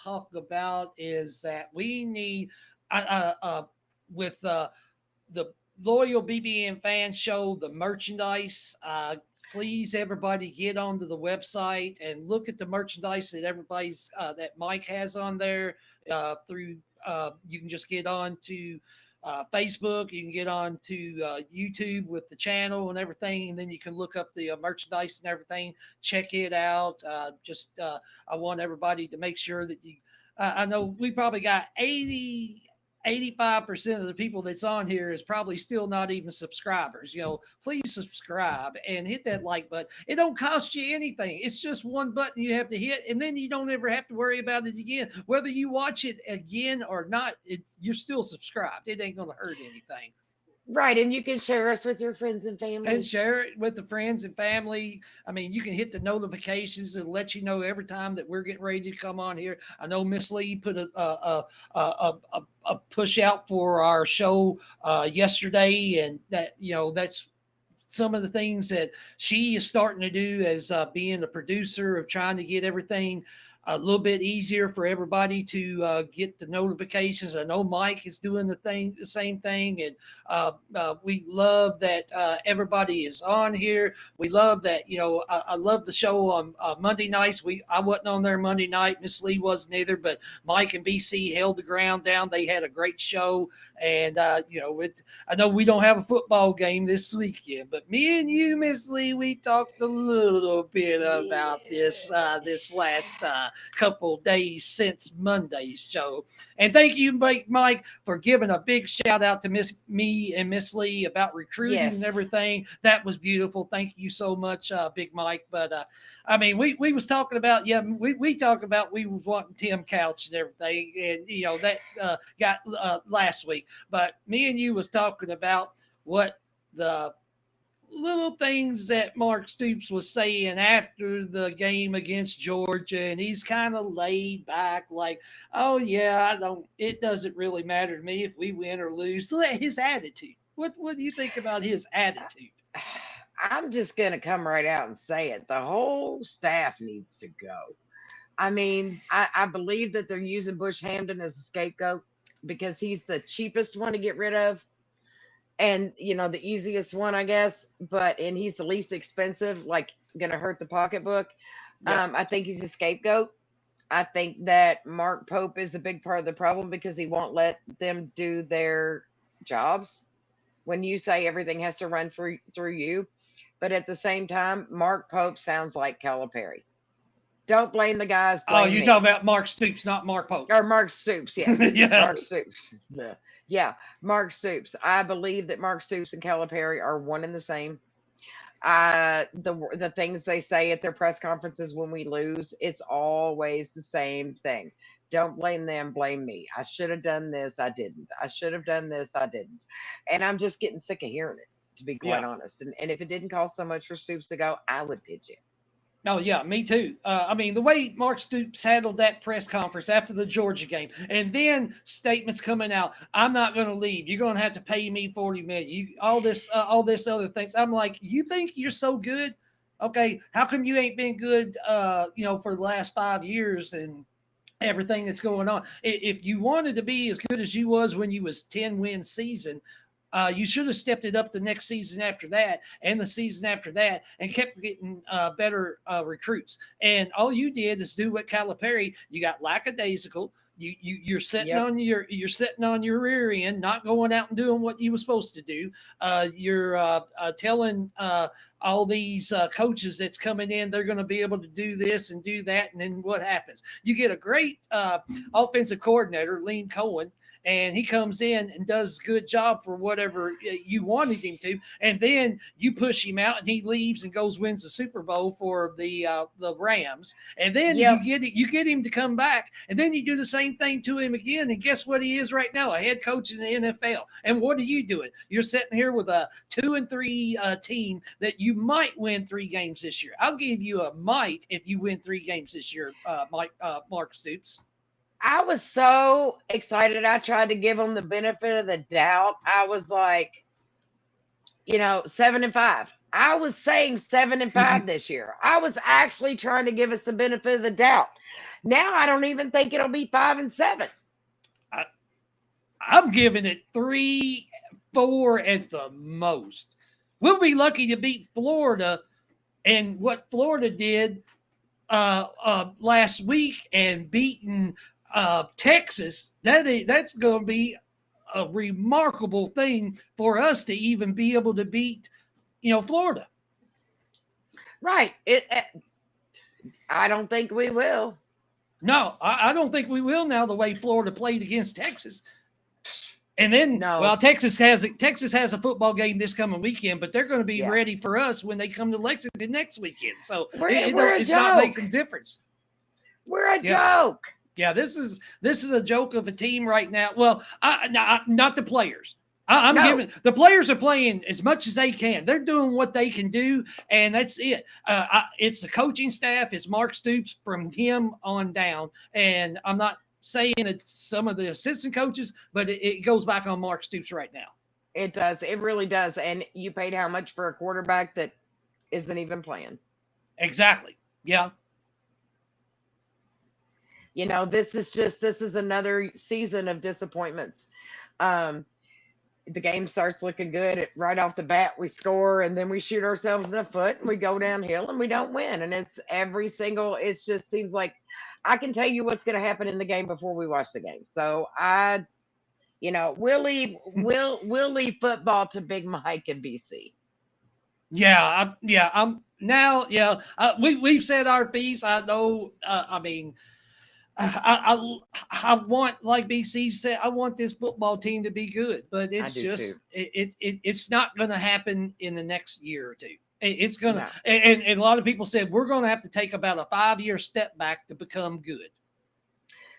talk about is that we need with the loyal BBN fans show the merchandise. Please, everybody, get onto the website and look at the merchandise that everybody's that Mike has on there. Through you can just get on to Facebook. You can get on to YouTube with the channel and everything, and then you can look up the merchandise and everything. Check it out. I want everybody to make sure that you. I know we probably got 85% of the people that's on here is probably still not even subscribers. Please subscribe and hit that like button. It don't cost you anything. It's just one button you have to hit, and then you don't ever have to worry about it again. Whether you watch it again or not, you're still subscribed. It ain't going to hurt anything. Right, and you can share us with your friends and And family. share it with the friends and family. I mean, you can hit the notifications and let you know every time that we're getting ready to come on here. I know Miss Leigh put a push out for our show yesterday, and that's some of the things that she is starting to do as being a producer of trying to get everything a little bit easier for everybody to get the notifications. I know Mike is doing the same thing, and we love that everybody is on here. We love that. I love the show on Monday nights. I wasn't on there Monday night. Miss Leigh wasn't either, but Mike and BC held the ground down. They had a great show, and I know we don't have a football game this weekend, but me and you, Miss Leigh, we talked a little bit about this last couple days since Monday's show. And thank you, Mike, for giving a big shout out to me and Miss Leigh about recruiting and Yes. everything. That was beautiful. Thank you so much, Big Mike. But I mean, we was talking about we talked about we was wanting Tim Couch and everything, and that got last week. But me and you was talking about what the little things that Mark Stoops was saying after the game against Georgia, and he's kind of laid back, like, "Oh yeah, it doesn't really matter to me if we win or lose." His attitude. What do you think about his attitude? I'm just going to come right out and say it. The whole staff needs to go. I mean, I believe that they're using Bush Hamden as a scapegoat because he's the cheapest one to get rid of and, the easiest one, I guess, and he's the least expensive, like, going to hurt the pocketbook. Yeah. I think he's a scapegoat. I think that Mark Pope is a big part of the problem because he won't let them do their jobs when you say everything has to run through you. But at the same time, Mark Pope sounds like Calipari. Don't blame the guys, Oh, blame you talking me. about Mark Stoops, not Mark Pope. Or Mark Stoops, yes. Yeah. Mark Stoops. Yeah, Mark Stoops. I believe that Mark Stoops and Calipari are one and the same. The things they say at their press conferences when we lose, it's always the same thing. Don't blame them, blame me. I should have done this, I didn't. I should have done this, I didn't. And I'm just getting sick of hearing it, to be quite Yeah. honest. And if it didn't cost so much for Stoops to go, I would pitch it. Oh, yeah, me too. I mean, the way Mark Stoops handled that press conference after the Georgia game, and then statements coming out, I'm not going to leave. You're going to have to pay me $40 million. All this other things. I'm like, you think you're so good? Okay, how come you ain't been good, for the last 5 years and everything that's going on? If you wanted to be as good as you was when you was 10-win season, you should have stepped it up the next season after that and the season after that and kept getting better recruits. And all you did is do what Calipari. You got lackadaisical. You're sitting Yep. you're sitting on your rear end, not going out and doing what you were supposed to do. You're telling all these coaches that's coming in they're going to be able to do this and do that, and then what happens? You get a great offensive coordinator, Lean Cohen, and he comes in and does a good job for whatever you wanted him to, and then you push him out and he leaves and goes wins the Super Bowl for the Rams, and then Yep. you get him to come back, and then you do the same thing to him again, and guess what he is right now? A head coach in the NFL. And what are you doing? You're sitting here with a 2-3 team that you might win 3 games this year. I'll give you a might if you win 3 games this year, Mark Stoops. I was so excited. I tried to give them the benefit of the doubt. I was like, 7-5. I was saying 7-5 this year. I was actually trying to give us the benefit of the doubt. Now I don't even think it'll be 5-7. I'm giving it 3-4 at the most. We'll be lucky to beat Florida, and what Florida did last week and beating Texas. That's going to be a remarkable thing for us to even be able to beat, Florida. Right. I don't think we will. No, I don't think we will now. The way Florida played against Texas. And then, No. well, Texas has a football game this coming weekend, but they're going to be Yeah. ready for us when they come to Lexington next weekend. So We're a it's not joke. making a difference. We're a Yeah. joke. Yeah, this is a joke of a team right now. Well, not the players. I'm No. giving the players are playing as much as they can. They're doing what they can do, and that's it. It's the coaching staff. It's Mark Stoops from him on down, and I'm not saying it's some of the assistant coaches, but it goes back on Mark Stoops right now. It does. It really does. And you paid how much for a quarterback that isn't even playing? Exactly. Yeah. This is another season of disappointments. The game starts looking good right off the bat. We score and then we shoot ourselves in the foot and we go downhill and we don't win. And it's it just seems like I can tell you what's going to happen in the game before we watch the game. So we'll leave football to Big Mike and BC. Yeah. We've said our piece. I know. I want, like BC said, I want this football team to be good, but it's just it's not going to happen in the next year or two. It's gonna, and a lot of people said we're going to have to take about a 5-year step back to become good.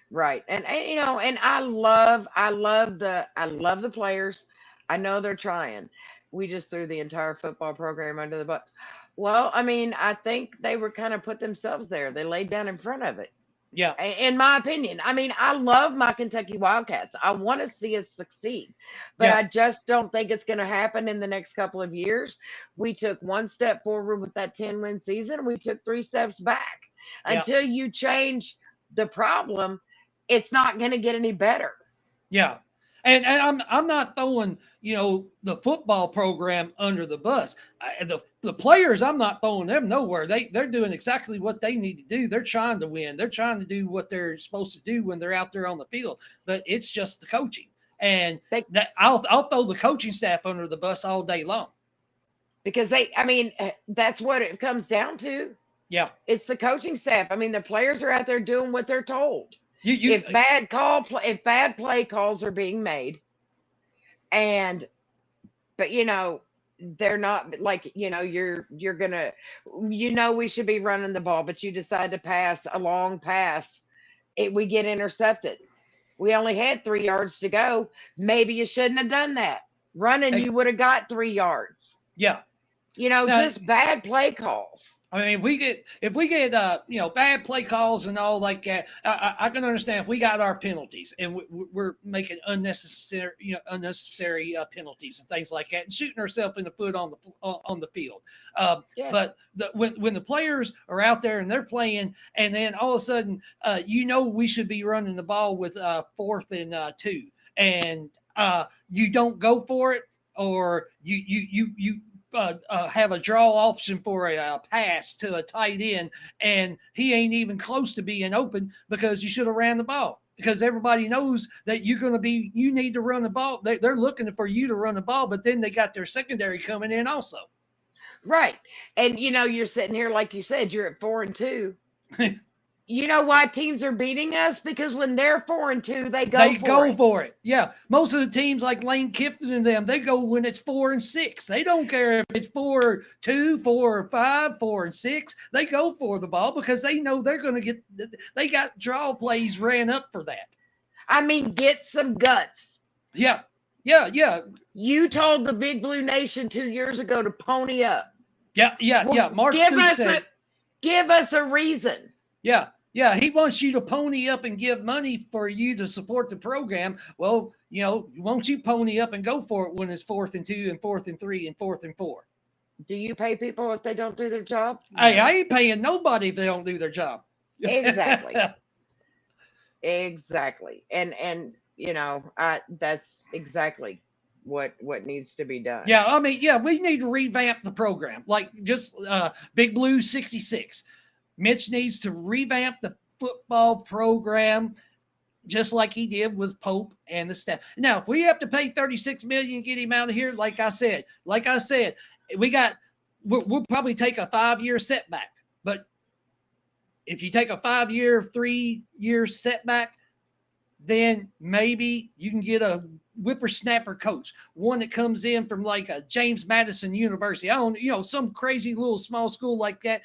Right, and I love the players. I know they're trying. We just threw the entire football program under the bus. Well, I think they were kind of put themselves there. They laid down in front of it. Yeah. In my opinion, I love my Kentucky Wildcats. I want to see us succeed, but I just don't think it's going to happen in the next couple of years. We took 1 step forward with that 10-win season. We took 3 steps back. Until you change the problem, it's not going to get any better. Yeah. And I'm not throwing, the football program under the bus. The players, I'm not throwing them nowhere. They're doing exactly what they need to do. They're trying to win. They're trying to do what they're supposed to do when they're out there on the field. But it's just the coaching. And I'll throw the coaching staff under the bus all day long. Because that's what it comes down to. Yeah. It's the coaching staff. The players are out there doing what they're told. If bad play calls are being made, but they're not, like, you're gonna, we should be running the ball, but you decide to pass a long pass, we get intercepted. We only had 3 yards to go. Maybe you shouldn't have done that. Running, you would have got 3 yards. Yeah. Now, just bad play calls. I mean, if we get bad play calls and all like that, I can understand if we got our penalties and we're making unnecessary penalties and things like that, and shooting ourselves in the foot on the field. Yeah. But when the players are out there and they're playing, and then all of a sudden, we should be running the ball with 4th and 2, and you don't go for it, or you have a draw option for a pass to a tight end, and he ain't even close to being open because you should have ran the ball, because everybody knows that you need to run the ball. They're looking for you to run the ball, but then they got their secondary coming in also. Right. And you're sitting here, like you said, you're at 4 and 2. You know why teams are beating us? Because when they're 4 and 2, they go for it. Yeah. Most of the teams like Lane Kiffin and them, they go when it's 4 and 6. They don't care if it's 4-2, 4-5, 4 and 6. They go for the ball because they know they're going to they got draw plays ran up for that. I mean, get some guts. Yeah. You told the Big Blue Nation 2 years ago to pony up. Yeah. Mark Stokes said, give us a reason. Yeah, he wants you to pony up and give money for you to support the program. Well, won't you pony up and go for it when it's 4th and 2 and 4th and 3 and 4th and 4? Do you pay people if they don't do their job? Hey, I ain't paying nobody if they don't do their job. Exactly. Exactly. And that's exactly what needs to be done. Yeah, I mean, we need to revamp the program. Like just Big Blue 66. Mitch needs to revamp the football program just like he did with Pope and the staff. Now, if we have to pay $36 million and get him out of here, like I said, we'll probably take a 5-year setback. But if you take a 5-year, 3-year setback, then maybe you can get a whippersnapper coach, one that comes in from like a James Madison University. I don't, some crazy little small school like that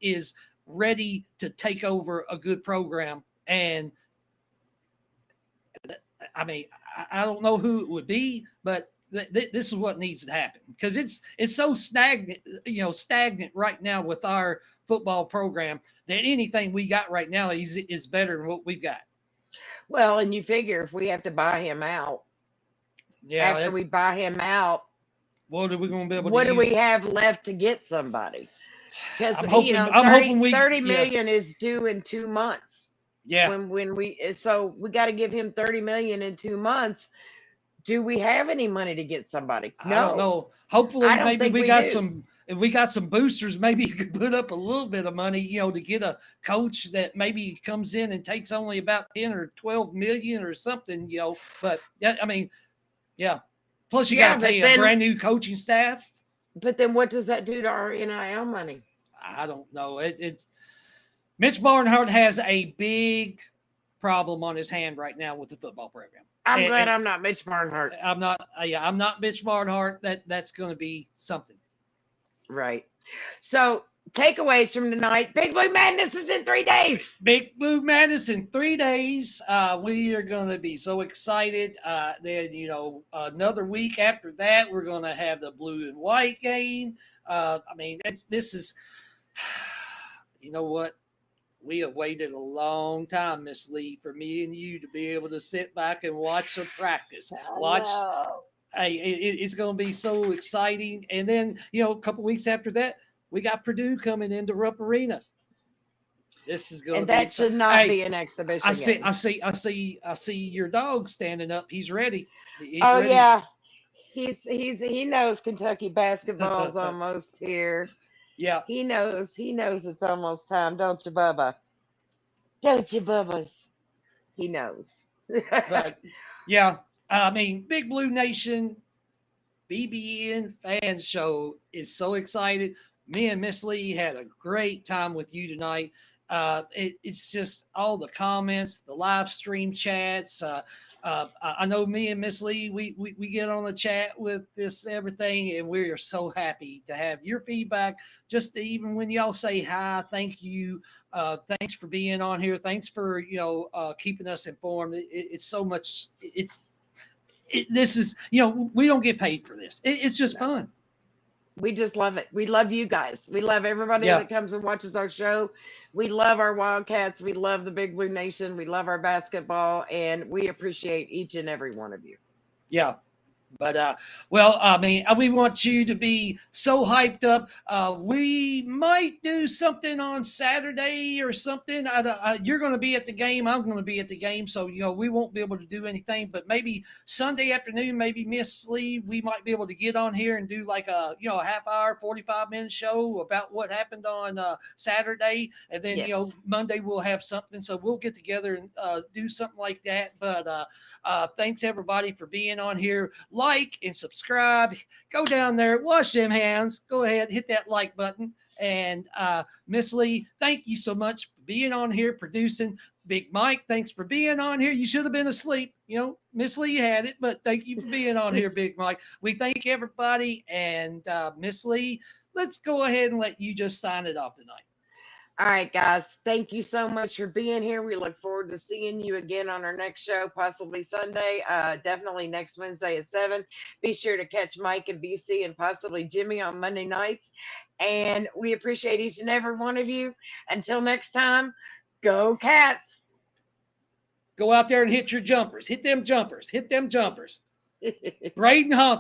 is ready to take over a good program. And I mean, I don't know who it would be, but this is what needs to happen, because it's so stagnant right now with our football program that anything we got right now is better than what we've got. Well, and you figure if we have to buy him out, after we buy him out, what are we going to be able to what do we have left to get somebody? Because I'm hoping 30 million is due in 2 months. Yeah. So we got to give him 30 million in 2 months. Do we have any money to get somebody? No. I don't know. Hopefully maybe we got some, if we got some boosters, maybe you could put up a little bit of money, to get a coach that maybe comes in and takes only about 10 or 12 million or something, but I mean, yeah. Plus you got to pay a brand new coaching staff. But then what does that do to our NIL money? I don't know. It's Mitch Barnhart has a big problem on his hand right now with the football program. I'm glad I'm not Mitch Barnhart. I'm not Mitch Barnhart. That's going to be something. Right. So takeaways from tonight: Big Blue Madness is in 3 days. Big Blue Madness in 3 days. We are going to be so excited. Then another week after that, we're going to have the blue and white game. I mean, this is. You know what? We have waited a long time, Miss Leigh, for me and you to be able to sit back and watch the practice. Hey, it's going to be so exciting. And then, a couple weeks after that, we got Purdue coming into Rupp Arena. This is going to be. And that should not be an exhibition. I see your dog standing up. He's ready. He's ready. Yeah, he knows Kentucky basketball's almost here. Yeah. He knows it's almost time, don't you, Bubba? Don't you, Bubbas? He knows. But, yeah. I mean, Big Blue Nation, BBN Fan Show is so excited. Me and Miss Leigh had a great time with you tonight. It's just all the comments, the live stream chats. I know me and Miss Leigh, we get on the chat with this everything, and we are so happy to have your feedback. Just even when y'all say hi, thank you, thanks for being on here, thanks for keeping us informed. It's so much. This is we don't get paid for this. It's just fun. We just love it. We love you guys. We love everybody Yeah. that comes and watches our show. We love our Wildcats. We love the Big Blue Nation. We love our basketball, and we appreciate each and every one of you. Yeah. But well, I mean, we want you to be so hyped up. We might do something on Saturday or something. You're going to be at the game. I'm going to be at the game, so we won't be able to do anything. But maybe Sunday afternoon, maybe Miss Leigh, we might be able to get on here and do like a half hour, 45-minute show about what happened on Saturday, and then Yes. Monday we'll have something. So we'll get together and do something like that. But thanks everybody for being on here. Like and subscribe. Go down there, wash them hands. Go ahead, hit that like button. And Miss Leigh, thank you so much for being on here, producing. Big Mike, thanks for being on here. You should have been asleep. Miss Leigh had it, but thank you for being on here, Big Mike. We thank everybody. And Miss Leigh, let's go ahead and let you just sign it off tonight. All right, guys. Thank you so much for being here. We look forward to seeing you again on our next show, possibly Sunday. Definitely next Wednesday at 7. Be sure to catch Mike and BC and possibly Jimmy on Monday nights. And we appreciate each and every one of you. Until next time, go Cats. Go out there and hit your jumpers. Hit them jumpers. Hit them jumpers. Braden Hunt.